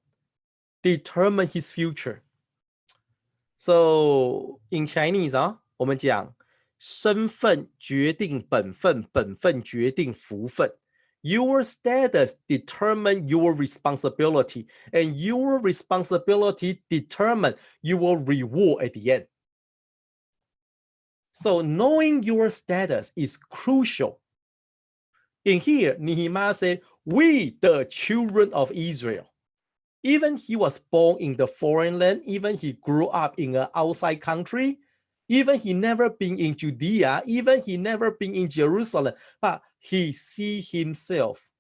Speaker 1: his future. So in Chinese, 我们讲身份决定本分，本分决定福分。Your status determine your responsibility, and your responsibility determine your reward at the end. So knowing your status is crucial. In here, Nehemiah said, we, the children of Israel, even he was born in the foreign land, even he grew up in an outside country, even he never been in Judea, even he never been in Jerusalem, but he see himself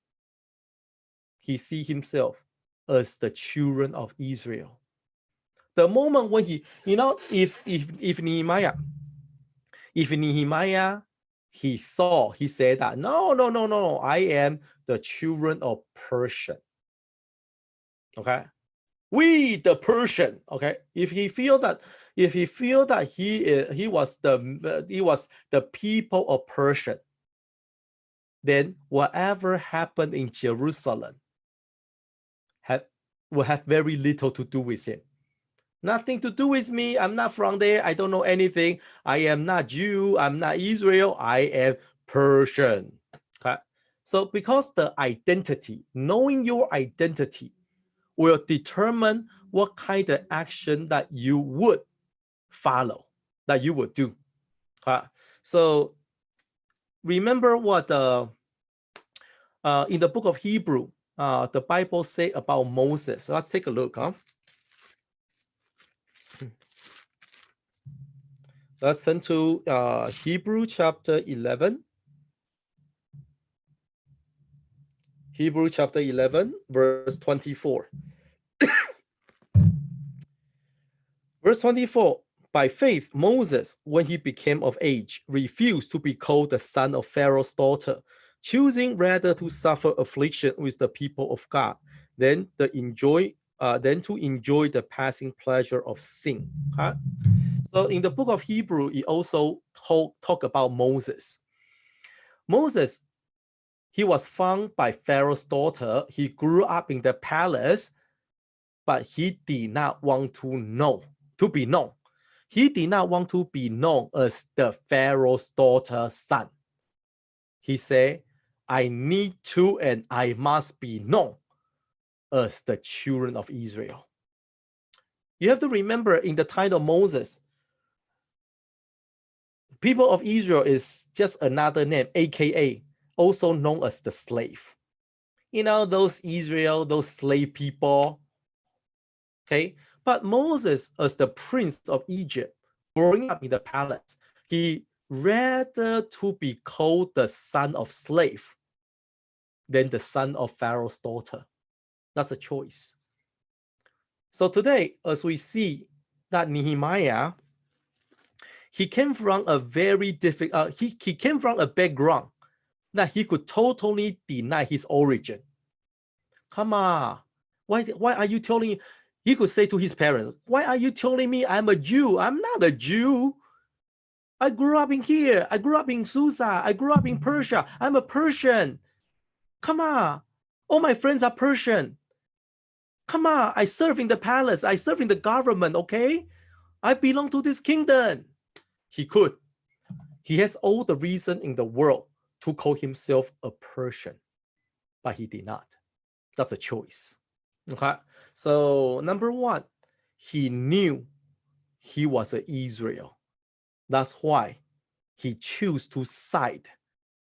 Speaker 1: as the children of Israel. The moment when he, if Nehemiah, he said that, no, I am the children of Persian. Okay, we the Persian. Okay, if he feel that he was the people of Persian, then whatever happened in Jerusalem will have very little to do with him. Nothing to do with me. I'm not from there. I don't know anything. I am not Jew. I'm not Israel. I am Persian. Okay, so because the identity, knowing your identity, will determine what kind of action that you would follow, that you would do. So remember what in the book of Hebrew, the Bible say about Moses. So let's take a look. Let's turn to Hebrew chapter 11. Hebrew chapter 11, verse 24. Verse 24, by faith, Moses, when he became of age, refused to be called the son of Pharaoh's daughter, choosing rather to suffer affliction with the people of God than to enjoy the passing pleasure of sin. Okay? So in the book of Hebrew, it also talk about Moses. Moses, he was found by Pharaoh's daughter. He grew up in the palace, but he did not want to be known. He did not want to be known as the Pharaoh's daughter's son. He said, I need to and I must be known as the children of Israel. You have to remember, in the time of Moses, people of Israel is just another name, aka also known as the slave. You know, those Israel, those slave people. Okay, but Moses, as the prince of Egypt, growing up in the palace, he rather to be called the son of slave than the son of Pharaoh's daughter. That's a choice. So today, as we see that Nehemiah, he came from a very difficult, he came from a background that he could totally deny his origin. Come on, why are you telling me? He could say to his parents, why are you telling me I'm a Jew? I'm not a Jew. I grew up in here. I grew up in Susa. I grew up in Persia. I'm a Persian. Come on. All my friends are Persian. Come on. I serve in the palace. I serve in the government, okay? I belong to this kingdom. He could. He has all the reason in the world to call himself a Persian, but he did not. That's a choice. Okay, so number one, he knew he was an Israel. That's why he chose to side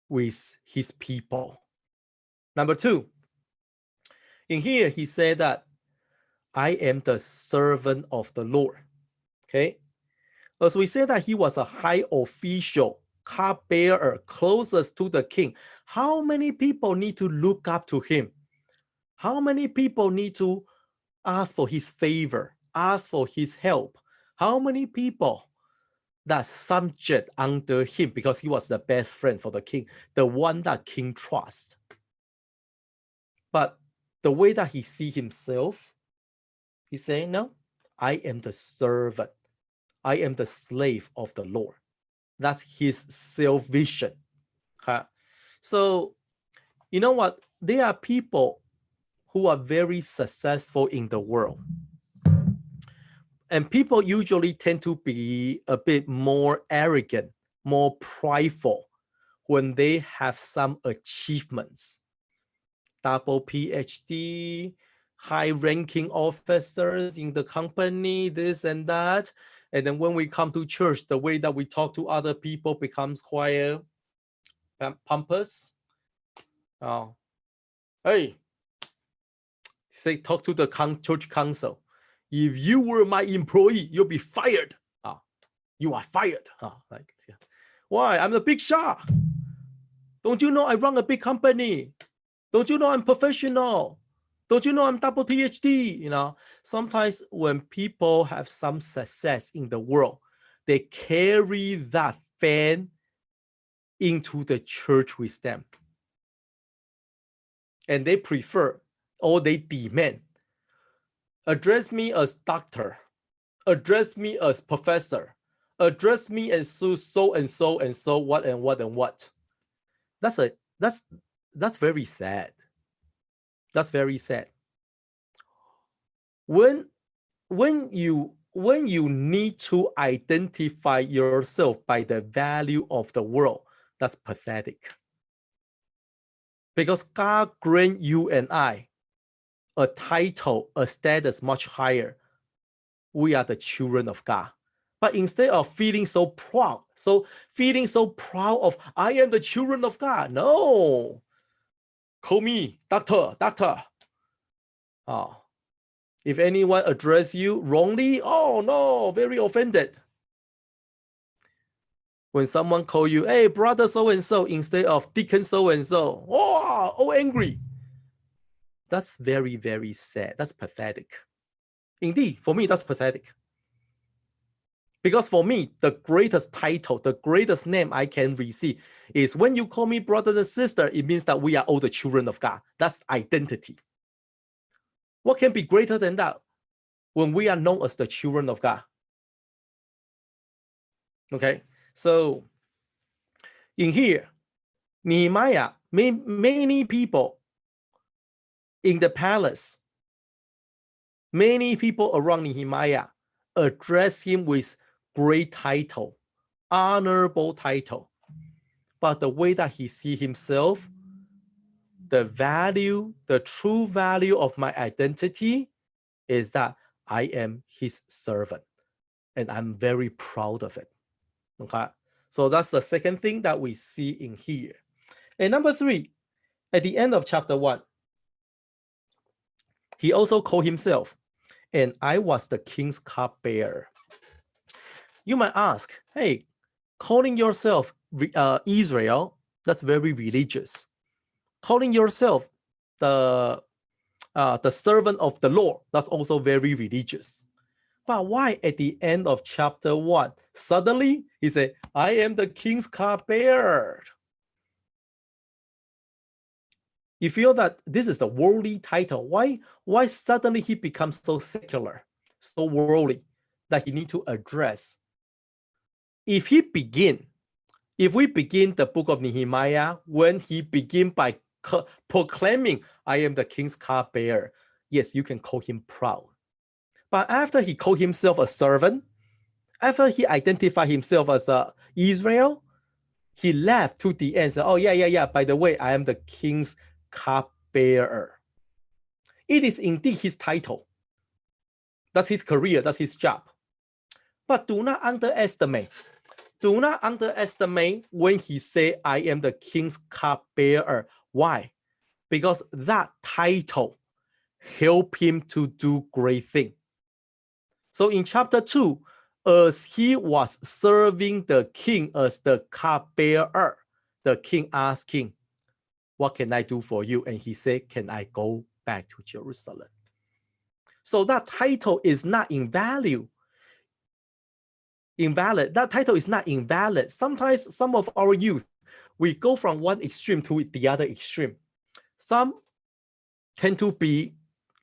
Speaker 1: with his people. Number two, in here he said that I am the servant of the Lord. Okay, as we said that he was a high official, cupbearer, closest to the king. How many people need to look up to him? How many people need to ask for his favor, ask for his help? How many people that subject under him because he was the best friend for the king, the one that king trusts? But the way that he see himself, he's saying, no, I am the servant. I am the slave of the Lord. That's his self-vision. Okay? So, you know what? There are people who are very successful in the world. And people usually tend to be a bit more arrogant, more prideful when they have some achievements. Double PhD, high-ranking officers in the company, this and that. And then when we come to church, the way that we talk to other people becomes quite pompous. Oh, hey, say, talk to the church council. If you were my employee, you'll be fired. You are fired. Like, why? I'm the big shot. Don't you know I run a big company? Don't you know I'm professional? Don't you know I'm double PhD? You know, sometimes when people have some success in the world, they carry that fan into the church with them. And they prefer, or they demand, address me as doctor, address me as professor, address me as so and so and so what and what and what. That's very sad. That's very sad. When you need to identify yourself by the value of the world, that's pathetic. Because God grant you and I a title, a status much higher. We are the children of God. But instead of feeling so proud, of I am the children of God, no. Call me doctor. Oh. If anyone address you wrongly, oh no, very offended. When someone call you, hey, brother so-and-so, instead of deacon so-and-so, oh, angry. That's very, very sad. That's pathetic. Indeed, for me, that's pathetic. Because for me, the greatest title, the greatest name I can receive is when you call me brother and sister, it means that we are all the children of God. That's identity. What can be greater than that when we are known as the children of God? Okay, so in here, Nehemiah, many people in the palace, many people around Nehemiah address him with great title, honorable title. But the way that he sees himself, the value, the true value of my identity is that I am his servant. And I'm very proud of it. Okay, so that's the second thing that we see in here. And number 3, at the end of chapter 1, he also called himself, and I was the king's cupbearer. You might ask, hey, calling yourself Israel, that's very religious. Calling yourself the servant of the Lord, that's also very religious. But why at the end of chapter 1, suddenly he said, I am the king's cupbearer? You feel that this is the worldly title. Why suddenly he becomes so secular, so worldly, that he need to address? If we begin the book of Nehemiah, when he begin by proclaiming, I am the king's cupbearer, yes, you can call him proud. But after he called himself a servant, after he identified himself as Israel, he left to the end and said, oh, yeah, by the way, I am the king's cupbearer. It is indeed his title. That's his career, that's his job. But do not underestimate when he say, I am the king's cupbearer. Why? Because that title helped him to do great things. So in chapter 2, as he was serving the king as the cupbearer, the king asked him, what can I do for you? And he said, can I go back to Jerusalem? So that title is not invalid. That title is not invalid. Sometimes some of our youth, we go from one extreme to the other extreme. Some tend to be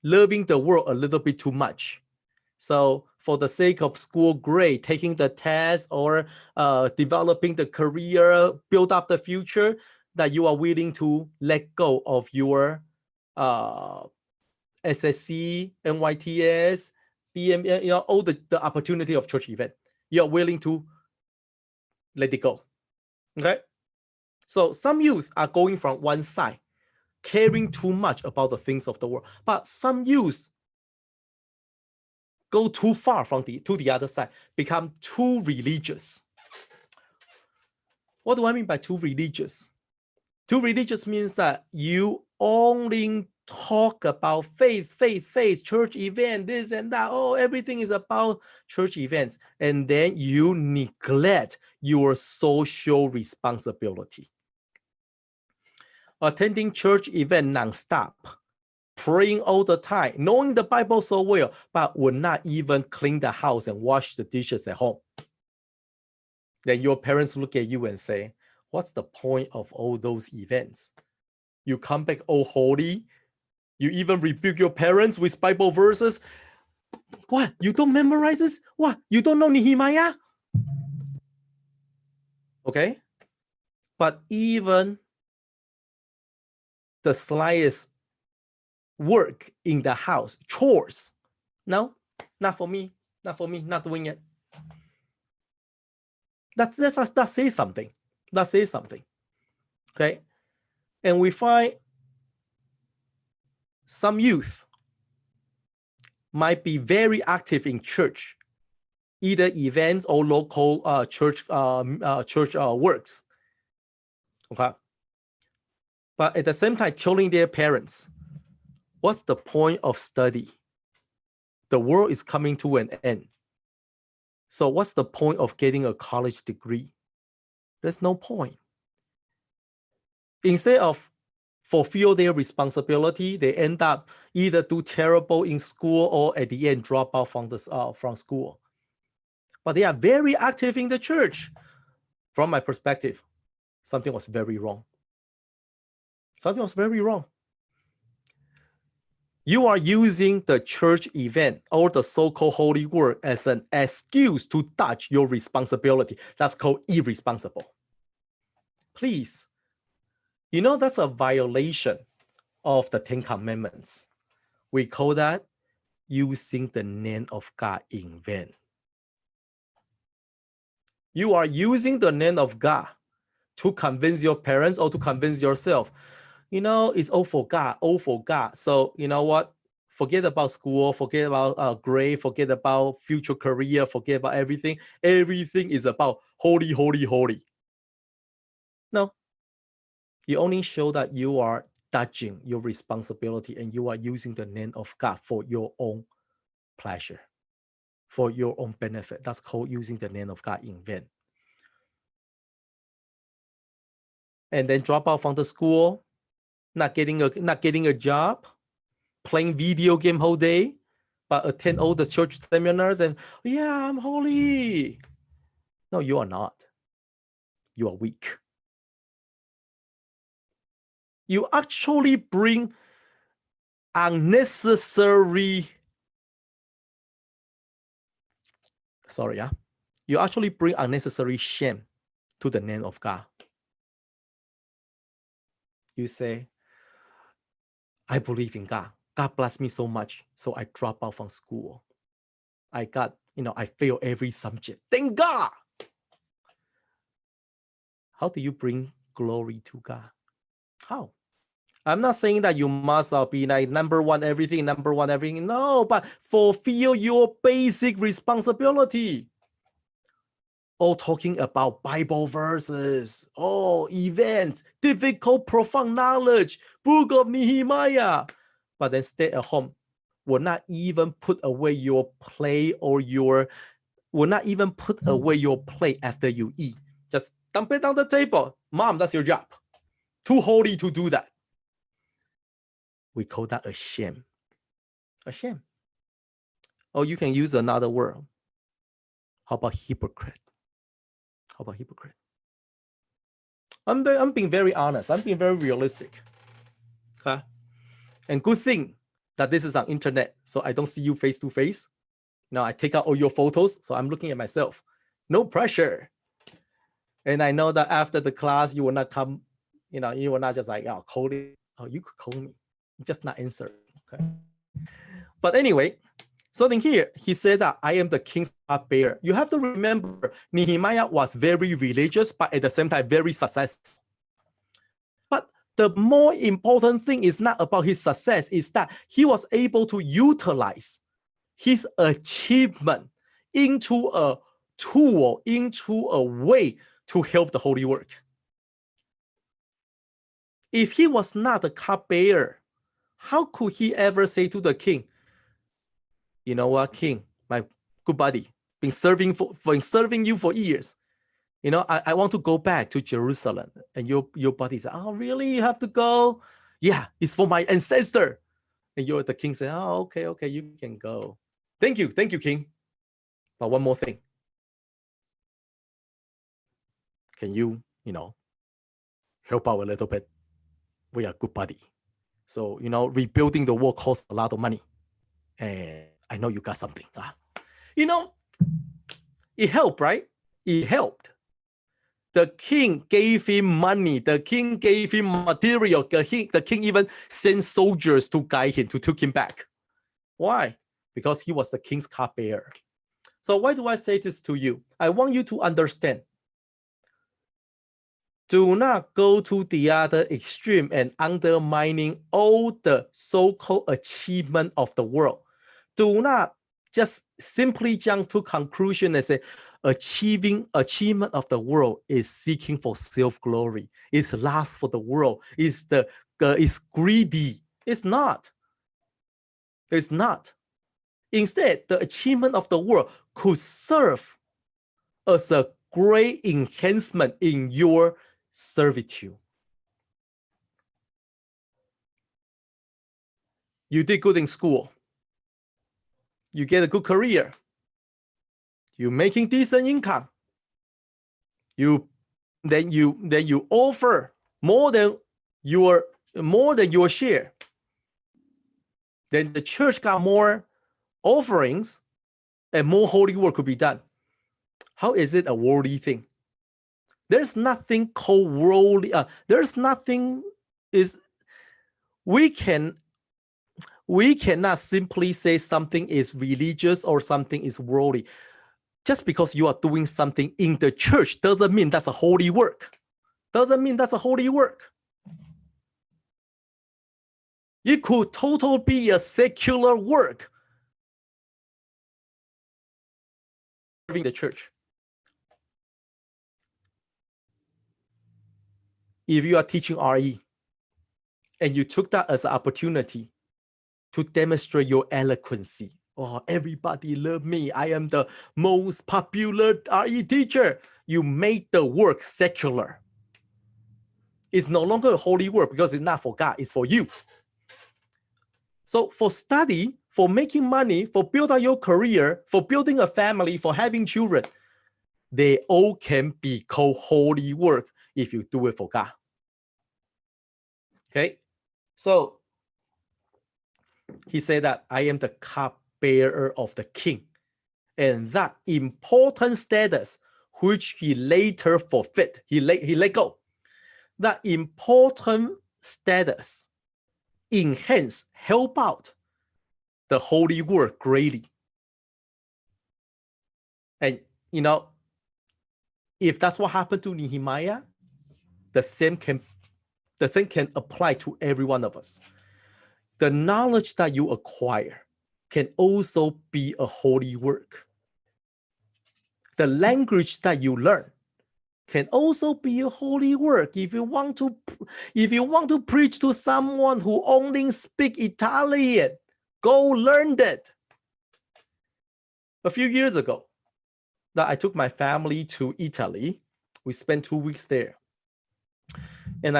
Speaker 1: loving the world a little bit too much. So for the sake of school grade, taking the test or developing the career, build up the future, that you are willing to let go of your SSC, NYTS, BM, all the opportunity of church event. You're willing to let it go. Okay? So some youth are going from one side, caring too much about the things of the world. But some youth go too far to the other side, become too religious. What do I mean by too religious? Too religious means that you only talk about faith, church event, this and that. Oh, everything is about church events. And then you neglect your social responsibility. Attending church event nonstop, praying all the time, knowing the Bible so well, but would not even clean the house and wash the dishes at home. Then your parents look at you and say, what's the point of all those events? You come back all holy. You even rebuke your parents with Bible verses. What? You don't memorize this? What? You don't know Nehemiah? Okay? But even the slightest work in the house, chores, no, not for me, not doing it. That says something. That says something. Okay? And we find some youth might be very active in church, either events or local church works. Okay? But at the same time, telling their parents, what's the point of study? The world is coming to an end. So what's the point of getting a college degree? There's no point. Instead of fulfill their responsibility, they end up either do terrible in school or at the end drop out from school. But they are very active in the church. From my perspective, something was very wrong. Something was very wrong. You are using the church event or the so-called holy work as an excuse to dodge your responsibility. That's called irresponsible. Please, you know that's a violation of the Ten Commandments. We call that using the name of God in vain. You are using the name of God to convince your parents or to convince yourself. You know, it's all for God, all for God. So you know what? Forget about school, forget about grade, forget about future career, forget about everything. Everything is about holy, holy, holy. No. You only show that you are dodging your responsibility and you are using the name of God for your own pleasure, for your own benefit. That's called using the name of God in vain. And then drop out from the school, not getting a job, playing video game whole day, but attend all the church seminars and yeah, I'm holy. No, you are not. You are weak. You actually bring unnecessary, you actually bring unnecessary shame to the name of God. You say, I believe in God. God blessed me so much, so I drop out from school. I fail every subject. Thank God. How do you bring glory to God? How? I'm not saying that you must be like number one everything. No, but fulfill your basic responsibility. All talking about Bible verses, events, difficult, profound knowledge, book of Nehemiah. But then stay at home. Will not even put away your plate after you eat. Just dump it on the table. Mom, that's your job. Too holy to do that. We call that a shame. A shame. Or you can use another word. How about hypocrite? How about hypocrite? I'm being very honest. I'm being very realistic. Okay? And good thing that this is on internet, so I don't see you face to face. Now I take out all your photos, so I'm looking at myself. No pressure. And I know that after the class, you will not come, you will not just like, call it. Oh, you could call me. Just not answer. Okay. But anyway, so then here, he said that I am the king's cupbearer. You have to remember, Nehemiah was very religious, but at the same time, very successful. But the more important thing is not about his success, is that he was able to utilize his achievement into a tool, into a way to help the holy work. If he was not a cupbearer, how could he ever say to the king, you know what, king, my good buddy, been serving you for years. I want to go back to Jerusalem. And your buddy said, oh, really? You have to go? Yeah, it's for my ancestor. And the king said, oh, okay, you can go. Thank you, king. But one more thing. Can you, help out a little bit? We are good buddy. So, rebuilding the wall costs a lot of money. And I know you got something. It helped, right? It helped. The king gave him money. The king gave him material. The king even sent soldiers to guide him, to take him back. Why? Because he was the king's cupbearer. So why do I say this to you? I want you to understand. Do not go to the other extreme and undermining all the so-called achievement of the world. Do not just simply jump to conclusion and say achievement of the world is seeking for self-glory, is lust for the world, is greedy. It's not. It's not. Instead, the achievement of the world could serve as a great enhancement in your servitude. You did good in school. You get a good career. You're making decent income. Then you offer more than your share. Then the church got more offerings and more holy work could be done. How is it a worldly thing? There's nothing called worldly. There's nothing is. We cannot simply say something is religious or something is worldly. Just because you are doing something in the church doesn't mean that's a holy work. Doesn't mean that's a holy work. It could totally be a secular work. Serving the church. If you are teaching RE and you took that as an opportunity to demonstrate your eloquency. Oh, everybody love me. I am the most popular RE teacher. You made the work secular. It's no longer a holy work because it's not for God, it's for you. So for study, for making money, for building your career, for building a family, for having children, they all can be called holy work if you do it for God. Okay, so he said that I am the cupbearer of the king, and that important status which he later forfeit, he let go. That important status enhance, help out the holy work greatly. And you know, if that's what happened to Nehemiah, the same can apply to every one of us. The knowledge that you acquire can also be a holy work. The language that you learn can also be a holy work. If you want to preach to someone who only speaks Italian, go learn that. A few years ago, that I took my family to Italy. We spent 2 weeks there, and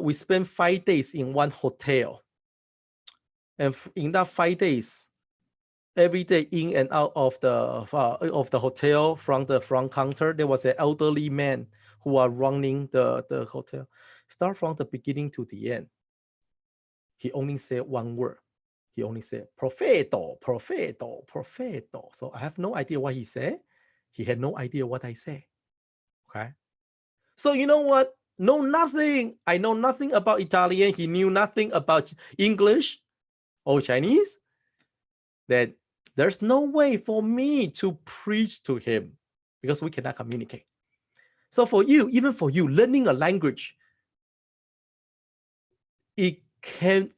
Speaker 1: we spent 5 days in one hotel. And in that 5 days, every day in and out of the hotel from the front counter, there was an elderly man who was running the hotel. Start from the beginning to the end. He only said one word. He only said, "Profeto, profeto, profeto." So I have no idea what he said. He had no idea what I said. Okay. So you know what? Know nothing. I know nothing about Italian. He knew nothing about English or Chinese. Then there's no way for me to preach to him because we cannot communicate. So for you, even for you, learning a language, it can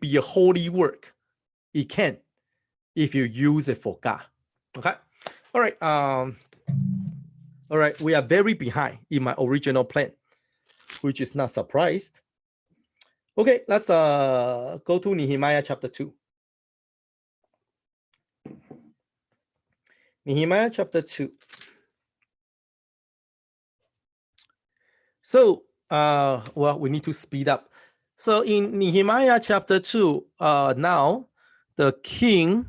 Speaker 1: be a holy work. It can, if you use it for God. Okay. All right. All right. We are very behind in my original plan, which is not surprised. Okay, let's go to Nehemiah chapter 2. Nehemiah chapter 2. So, well, we need to speed up. So in Nehemiah chapter 2, now the king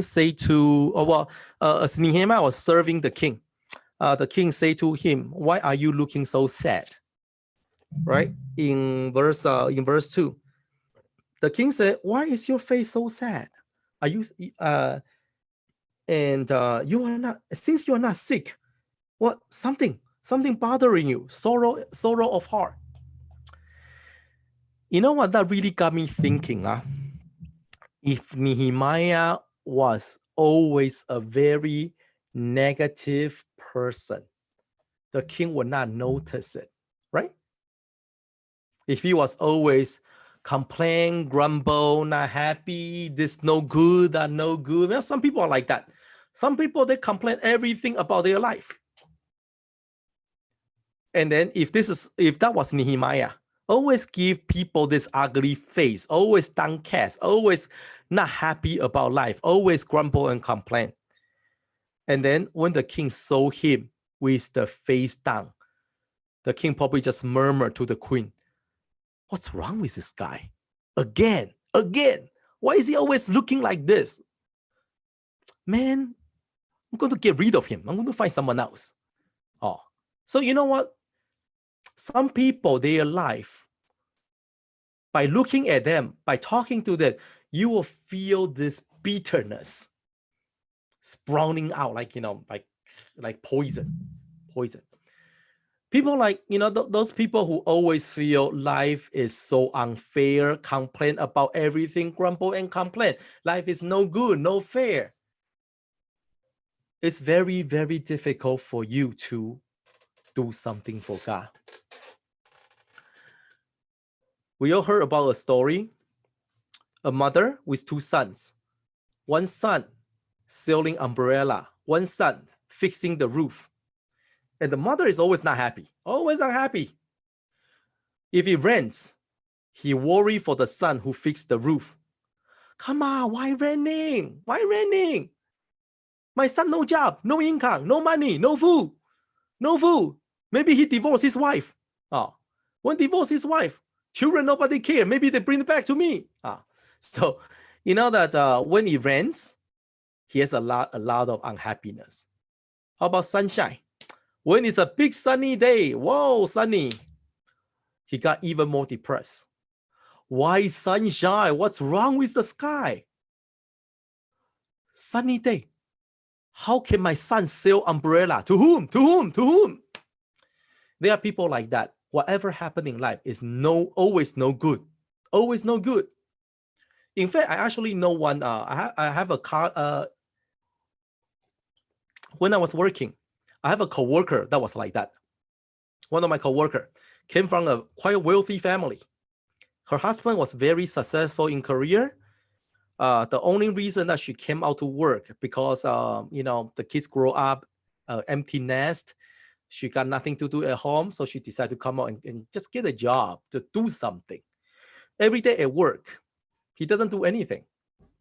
Speaker 1: say to, as Nehemiah was serving the king say to him, "Why are you looking so sad?" Right? In verse 2, the king said, "Why is your face so sad? Are you you are not, since you are not sick, what something bothering you, sorrow of heart?" You know what, that really got me thinking. If Nehemiah was always a very negative person, the king would not notice it, right? If he was always complain, grumble, not happy, this no good, that no good. Well, some people are like that. Some people, they complain everything about their life. And then if that was Nehemiah, always give people this ugly face, always downcast, always not happy about life, always grumble and complain. And then when the king saw him with the face down, the king probably just murmured to the queen, "What's wrong with this guy? Again, Again, why is he always looking like this? Man, I'm going to get rid of him. I'm going to find someone else. Oh, so you know what? Some people, their life, by looking at them, by talking to them, you will feel this bitterness sprouting out like, like poison. People like, those people who always feel life is so unfair, complain about everything, grumble and complain. Life is no good, no fair. It's very, very difficult for you to do something for God. We all heard about a story. A mother with 2 sons. One son selling umbrella, one son fixing the roof. And the mother is always not happy, always unhappy. If it rains, he worry for the son who fixed the roof. Come on, why raining? Why raining? My son no job, no income, no money, no food. Maybe he divorced his wife. When divorced his wife, children, nobody care. Maybe they bring it back to me. So you know that when it rains, he has a lot of unhappiness. How about sunshine? When it's a big sunny day, whoa, sunny, he got even more depressed. Why sunshine? What's wrong with the sky? Sunny day. How can my son sell umbrella? To whom? To whom? To whom? There are people like that. Whatever happens in life is always no good. Always no good. In fact, I actually know one. I have a car. When I was working, I have a coworker that was like that. One of my coworkers came from a quite wealthy family. Her husband was very successful in career. The only reason that she came out to work because the kids grow up, empty nest. She got nothing to do at home, so she decided to come out and just get a job to do something. Every day at work, he doesn't do anything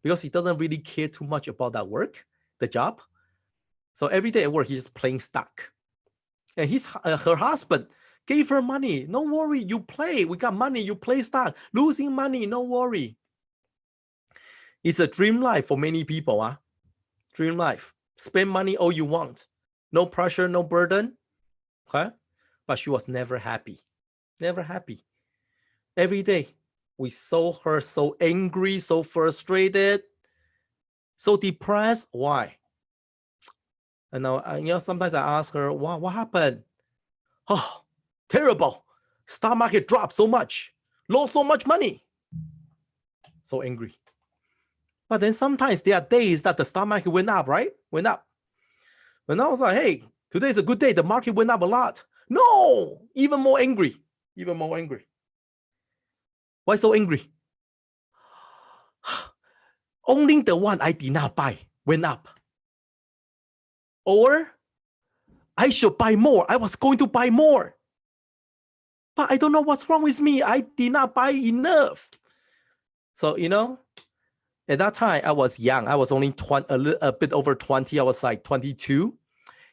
Speaker 1: because he doesn't really care too much about that work, the job. So every day at work, he's just playing stock. And her husband gave her money. No worry, you play. We got money. You play stock. Losing money, no worry. It's a dream life for many people. Dream life. Spend money all you want. No pressure, no burden. Okay? But she was never happy. Never happy. Every day, we saw her so angry, so frustrated, so depressed. Why? And now, sometimes I ask her, what happened? Oh, terrible. Stock market dropped so much. Lost so much money. So angry. But then sometimes there are days that the stock market went up, right? Went up. When I was like, hey, today's a good day. The market went up a lot. No, even more angry. Even more angry. Why so angry? Only the one I did not buy went up. Or I should buy more. I was going to buy more. But I don't know what's wrong with me. I did not buy enough. So, at that time, I was young. I was only a bit over 20. I was like 22.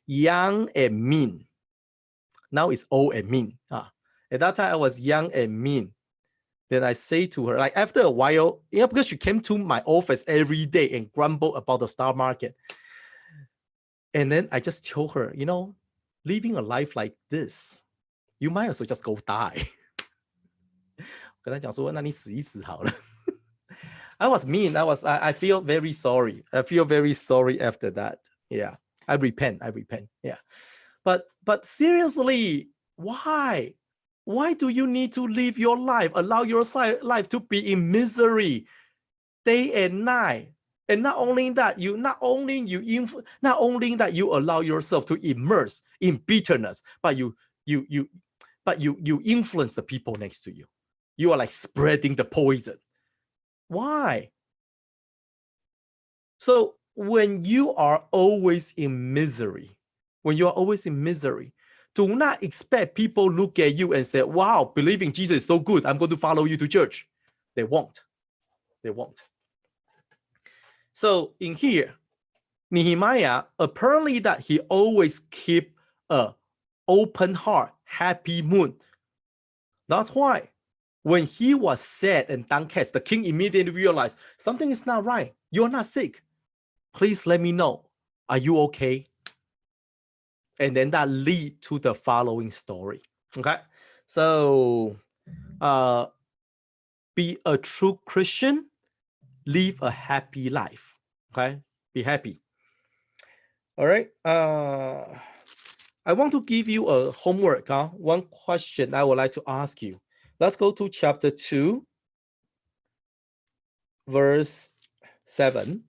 Speaker 1: Young and mean. Now it's old and mean. At that time, I was young and mean. Then I say to her, like after a while, because she came to my office every day and grumbled about the stock market. And then I just told her, living a life like this, you might as well just go die. 跟她讲说，那你死一死好了。I was mean. I feel very sorry. I feel very sorry after that. Yeah. I repent. Yeah. But seriously, why? Why do you need to live your life, allow your life to be in misery day and night? And not only that, you allow yourself to immerse in bitterness, but you influence the people next to you. You are like spreading the poison. Why? So when you are always in misery, do not expect people look at you and say, wow, believing Jesus is so good, I'm going to follow you to church. They won't. So in here, Nehemiah, apparently that he always keep a open heart, happy mood. That's why When he was sad and downcast, the king immediately realized something is not right. You're not sick. Please let me know. Are you okay? And then that lead to the following story. Okay. So be a true Christian, live a happy life. Okay. Be happy. All right. I want to give you a homework. One question I would like to ask you. Let's go to chapter 2, verse 7.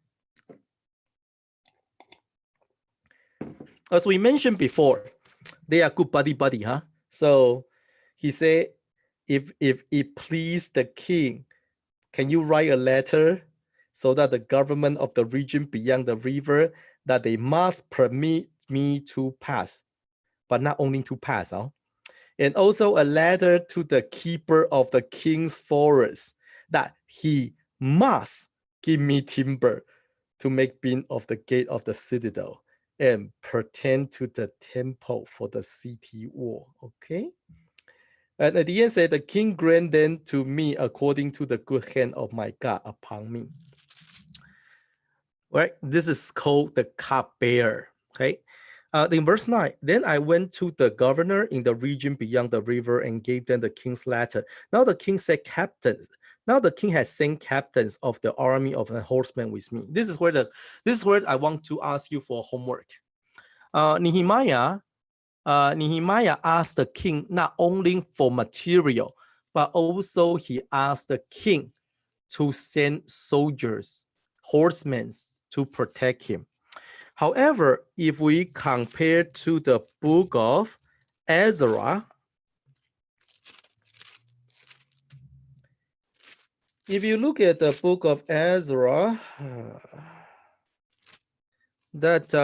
Speaker 1: As we mentioned before, they are good buddy, huh? So he said, if it please the king, can you write a letter so that the government of the region beyond the river, that they must permit me to pass, but not only to pass, and also a letter to the keeper of the king's forest, that he must give me timber to make beam of the gate of the citadel and pertain to the temple for the city wall. Okay. And at the end said, the king grant them to me according to the good hand of my God upon me. Right. This is called the cupbearer. Okay. In verse 9, then I went to the governor in the region beyond the river and gave them the king's letter. Now the king said, captains. Now the king has sent captains of the army of the horsemen with me. This is where I want to ask you for homework. Nehemiah asked the king not only for material, but also he asked the king to send soldiers, horsemen to protect him. However, if we compare to the book of Ezra, if you look at the book of Ezra, that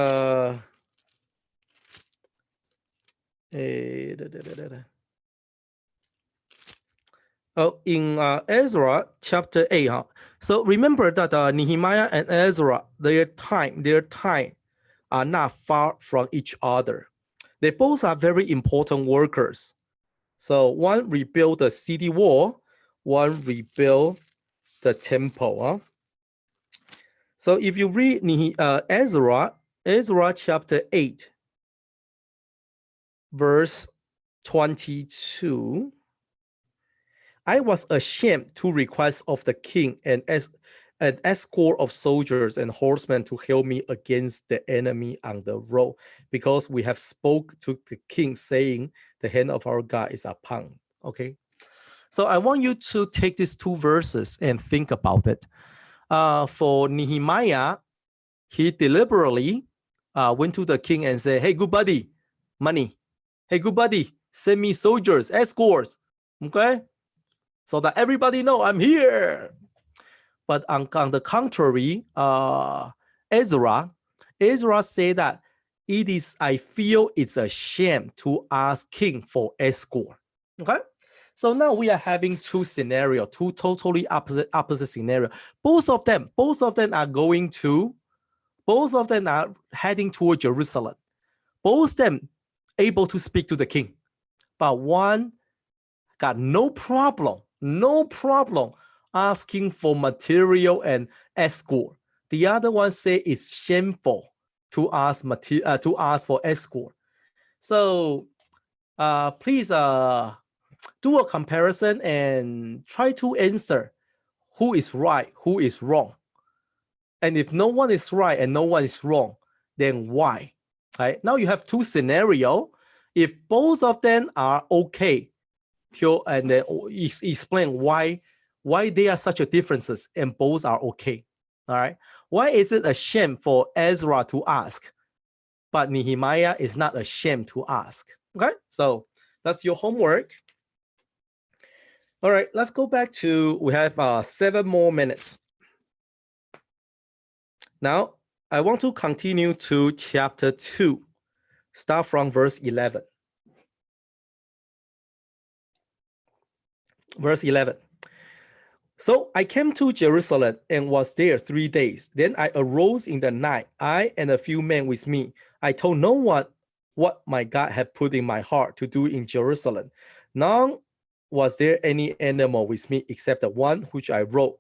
Speaker 1: in Ezra chapter 8, so remember that Nehemiah and Ezra, their time are not far from each other. They both are very important workers. So one rebuilt the city wall, one rebuilt the temple. So if you read Ezra chapter 8, verse 22, I was ashamed to request of the king and as an escort of soldiers and horsemen to help me against the enemy on the road, because we have spoke to the king saying the hand of our God is upon. Okay. So I want you to take these two verses and think about it. For Nehemiah, he deliberately went to the king and said, hey, good buddy, money. Hey, good buddy, send me soldiers, escorts. Okay. So that everybody know I'm here. But on the contrary, Ezra said that I feel it's a shame to ask king for escort. Okay. So now we are having two scenarios, two totally opposite scenarios. Both of them are heading toward Jerusalem. Both of them able to speak to the king. But one got no problem asking for material and escort. The other one say it's shameful to ask for escort. So please do a comparison and try to answer who is right, who is wrong. And if no one is right and no one is wrong, then why? Right? Now you have two scenarios. If both of them are okay, and then explain why there are such a differences and both are okay. All right. Why is it a shame for Ezra to ask, but Nehemiah is not ashamed to ask? Okay. So that's your homework. All right. Let's go back to, we have 7 more minutes. Now, I want to continue to chapter 2. Start from verse 11. Verse 11. So I came to Jerusalem and was there 3 days. Then I arose in the night, I and a few men with me. I told no one what my God had put in my heart to do in Jerusalem. None was there any animal with me except the one which I rode?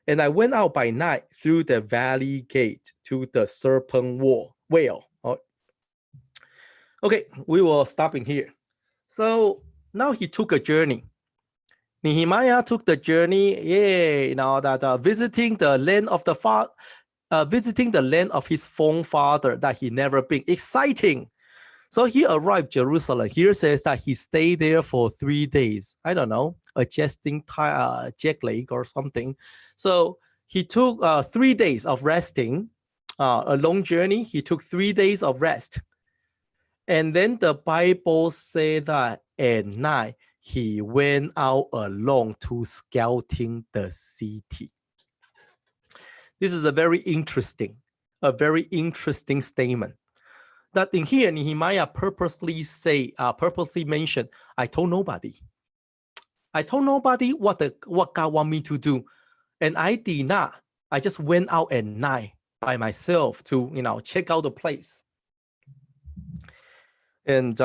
Speaker 1: And I went out by night through the valley gate to the serpent whale. Oh. Okay, we will stop in here. So now he took a journey. Nehemiah took the journey, visiting the land of visiting the land of his forefather that he never been. Exciting. So he arrived Jerusalem. Here says that he stayed there for 3 days. I don't know, adjusting jet lag or something. So he took 3 days of resting, a long journey. He took 3 days of rest. And then the Bible says that at night, he went out alone to scouting the city. This is a very interesting statement. That in here, Nehemiah purposely mentioned, I told nobody. I told nobody what God want me to do. And I did not. I just went out at night by myself to, check out the place. And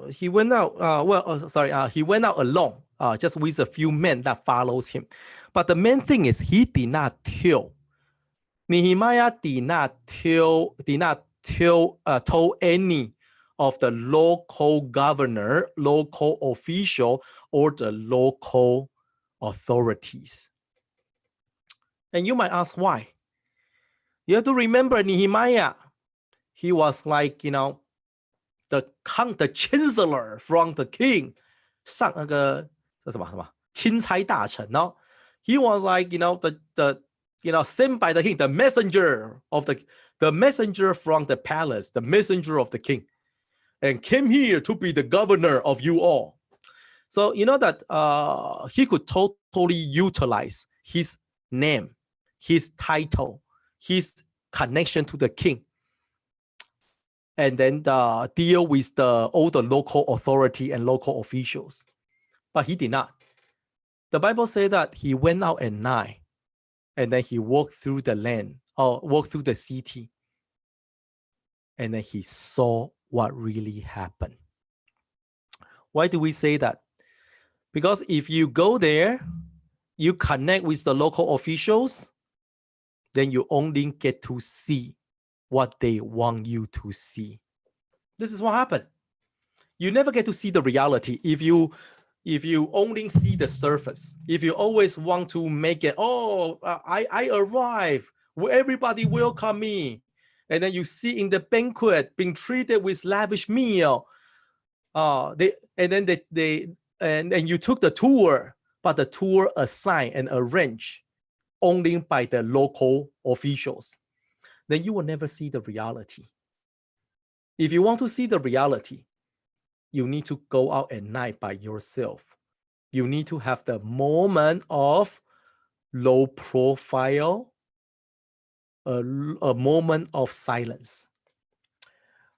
Speaker 1: he went out, he went out alone, just with a few men that follows him. But the main thing is he did not tell. Nehemiah did not tell told any of the local governor, local official, or the local authorities. And you might ask why. You have to remember Nehemiah. He was like, the chancellor from the king. He was like, sent by the king, the messenger from the palace, the messenger of the king, and came here to be the governor of you all. So you know that he could totally utilize his name, his title, his connection to the king, and then deal with all the local authority and local officials. But he did not. The Bible says that he went out at night, and then he walked through the land, or walked through the city, and then he saw what really happened. Why do we say that? Because if you go there, you connect with the local officials, then you only get to see what they want you to see. This is what happened. You never get to see the reality if you only see the surface. If you always want to make it, I arrive, everybody welcome me, and then you see in the banquet being treated with lavish meal, and you took the tour, but the tour assigned and arranged only by the local officials, then you will never see the reality. If you want to see the reality, you need to go out at night by yourself. You need to have the moment of low profile, a moment of silence.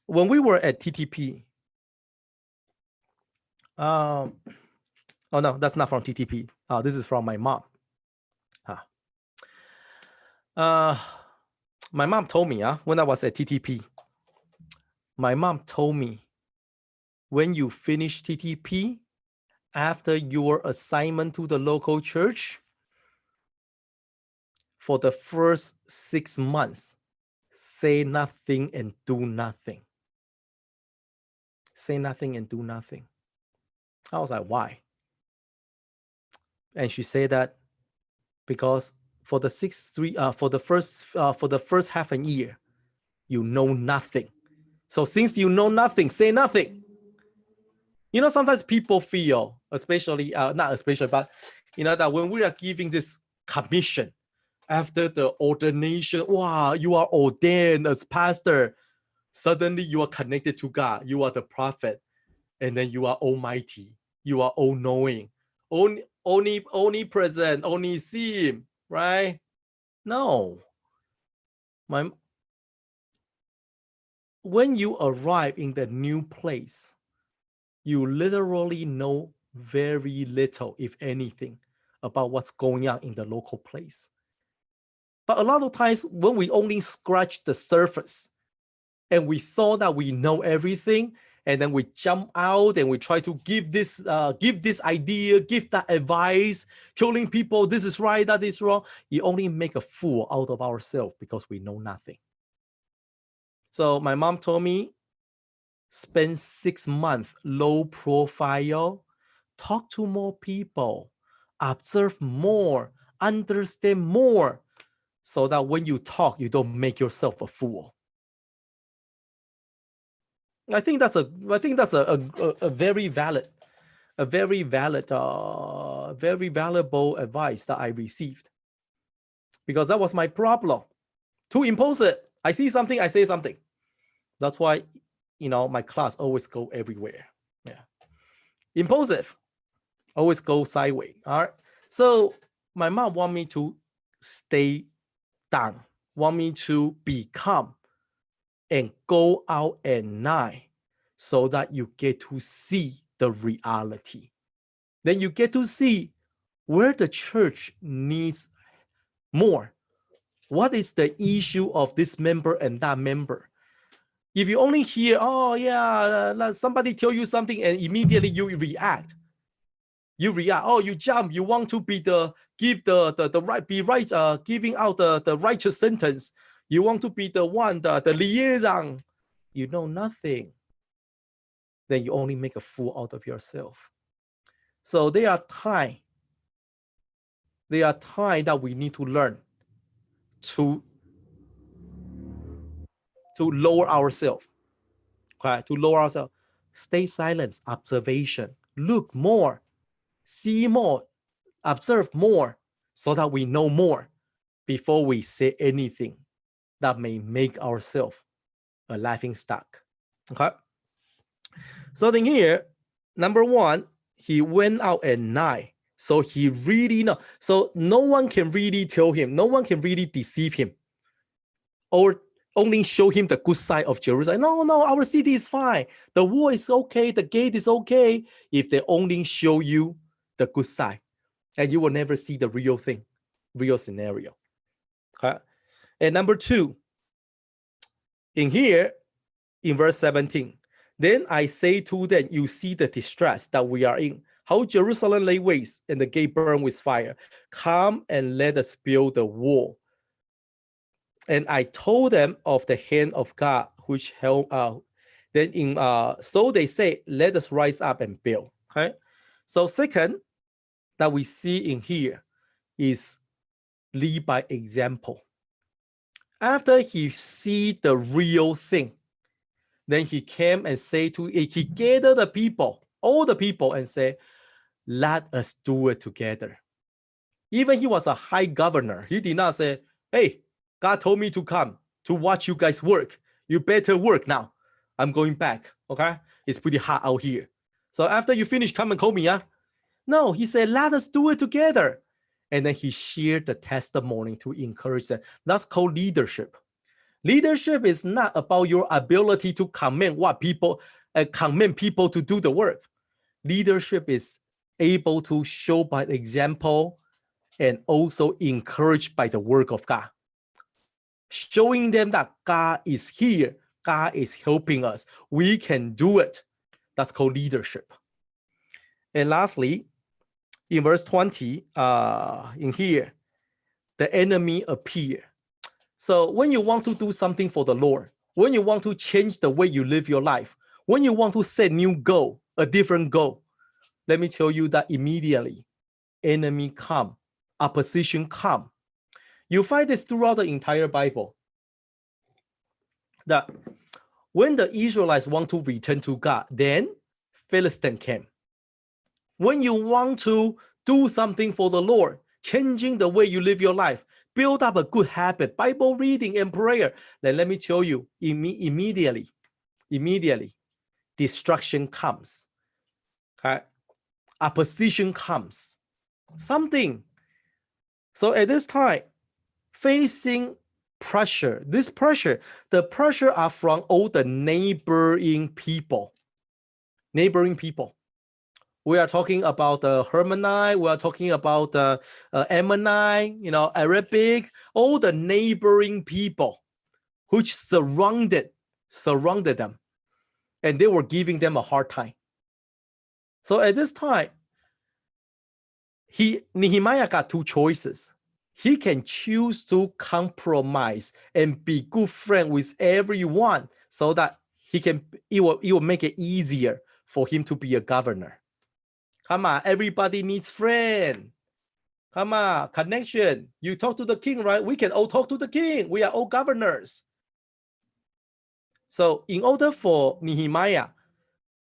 Speaker 1: When we were at TTP, oh no, that's not from TTP. This is from my mom. My mom told me when I was at TTP, my mom told me, when you finish TTP, after your assignment to the local church, for the first 6 months, say nothing and do nothing. Say nothing and do nothing. I was like, why? And she said that because for the first half a year, you know nothing. So since you know nothing, say nothing. Sometimes people feel, not especially, but that when we are giving this commission after the ordination, wow, you are ordained as pastor. Suddenly you are connected to God. You are the prophet, and then you are almighty. You are all-knowing, omnipresent, omniscient, right? No. When you arrive in the new place, you literally know very little, if anything, about what's going on in the local place. But a lot of times when we only scratch the surface and we thought that we know everything, and then we jump out and we try to give this idea, give that advice, telling people this is right, that is wrong. You only make a fool out of ourselves because we know nothing. So my mom told me, spend 6 months low profile, talk to more people, observe more, understand more, so that when you talk, you don't make yourself a fool. I think that's a very valid, very valuable advice that I received, because that was my problem. Too impulsive. I see something, I say something. That's why, my class always go everywhere. Yeah, impulsive, always go sideways. All right. So my mom want me to stay down, want me to be calm and go out at night, so that you get to see the reality. Then you get to see where the church needs more. What is the issue of this member and that member? If you only hear, oh yeah, somebody tell you something and immediately you react. Oh, you jump, you want to be giving out the righteous sentence. You want to be the one, the liaison. You know nothing. Then you only make a fool out of yourself. So there are times that we need to learn to lower ourselves. Okay, to lower ourselves. Stay silent, observation, look more, see more, observe more, so that we know more before we say anything that may make ourselves a laughing stock. Okay. So then here, number one, he went out at night. So he really know. So no one can really tell him, no one can really deceive him, or only show him the good side of Jerusalem. No, our city is fine. The wall is okay. The gate is okay. If they only show you the good side, and you will never see the real thing, real scenario. Okay. And number two, in here, in verse 17, then I say to them, you see the distress that we are in, how Jerusalem lay waste and the gate burned with fire. Come and let us build the wall. And I told them of the hand of God which held out. So they say, let us rise up and build. Okay. So second that we see in here is lead by example. After he see the real thing, then he came and he gathered the people, all the people, and said, let us do it together. Even he was a high governor. He did not say, hey, God told me to come to watch you guys work. You better work now. I'm going back. Okay. It's pretty hot out here. So after you finish, come and call me. Yeah. No, he said, let us do it together. And then he shared the testimony to encourage them. That's called leadership. Leadership is not about your ability to command people to do the work. Leadership is able to show by example and also encouraged by the work of God. Showing them that God is here, God is helping us. We can do it. That's called leadership. And lastly, in verse 20, in here, the enemy appear. So when you want to do something for the Lord, when you want to change the way you live your life, when you want to set new goal, a different goal, let me tell you that immediately enemy come, opposition come. You find this throughout the entire Bible. That when the Israelites want to return to God, then Philistine came. When you want to do something for the Lord, changing the way you live your life, build up a good habit, Bible reading and prayer, then let me tell you, immediately, destruction comes. Okay? Opposition comes. Something. So at this time, facing pressure, the pressure are from all the neighboring people. We are talking about the Hermonite, we are talking about the Ammonite, Arabic, all the neighboring people which surrounded surrounded them, and they were giving them a hard time. So at this time, Nehemiah got two choices. He can choose to compromise and be good friend with everyone so that it will make it easier for him to be a governor. Come on, everybody needs friend. Come on, connection. You talk to the king, right? We can all talk to the king. We are all governors. So in order for Nehemiah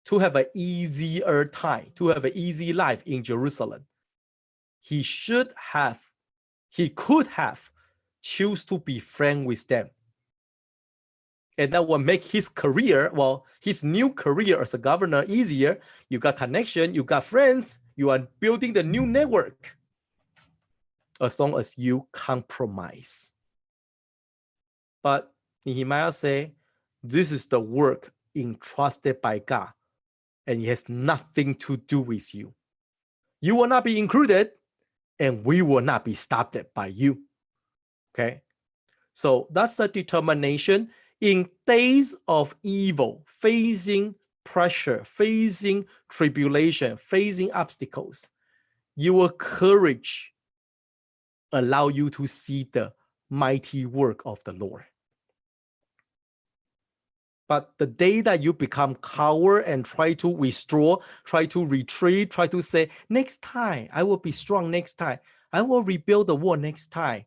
Speaker 1: to have an easier time, to have an easy life in Jerusalem, he could have choose to be friend with them. And that will make his career, his new career as a governor easier. You got connection, you got friends, you are building the new network. As long as you compromise. But Nehemiah say, this is the work entrusted by God, and it has nothing to do with you. You will not be included, and we will not be stopped by you. Okay? So that's the determination. In days of evil, facing pressure, facing tribulation, facing obstacles, your courage allow you to see the mighty work of the Lord. But the day that you become coward and try to withdraw, try to retreat, try to say, next time, I will be strong next time. I will rebuild the wall next time.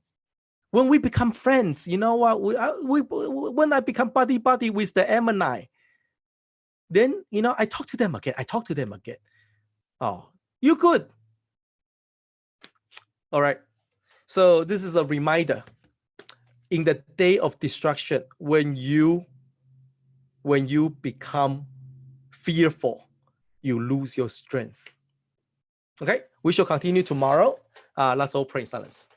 Speaker 1: When we become friends, you know what? When I become buddy with the Ammonite, then, I talk to them again. Oh, you good. All right. So this is a reminder. In the day of destruction, when you become fearful, you lose your strength. Okay, we shall continue tomorrow. Let's all pray in silence.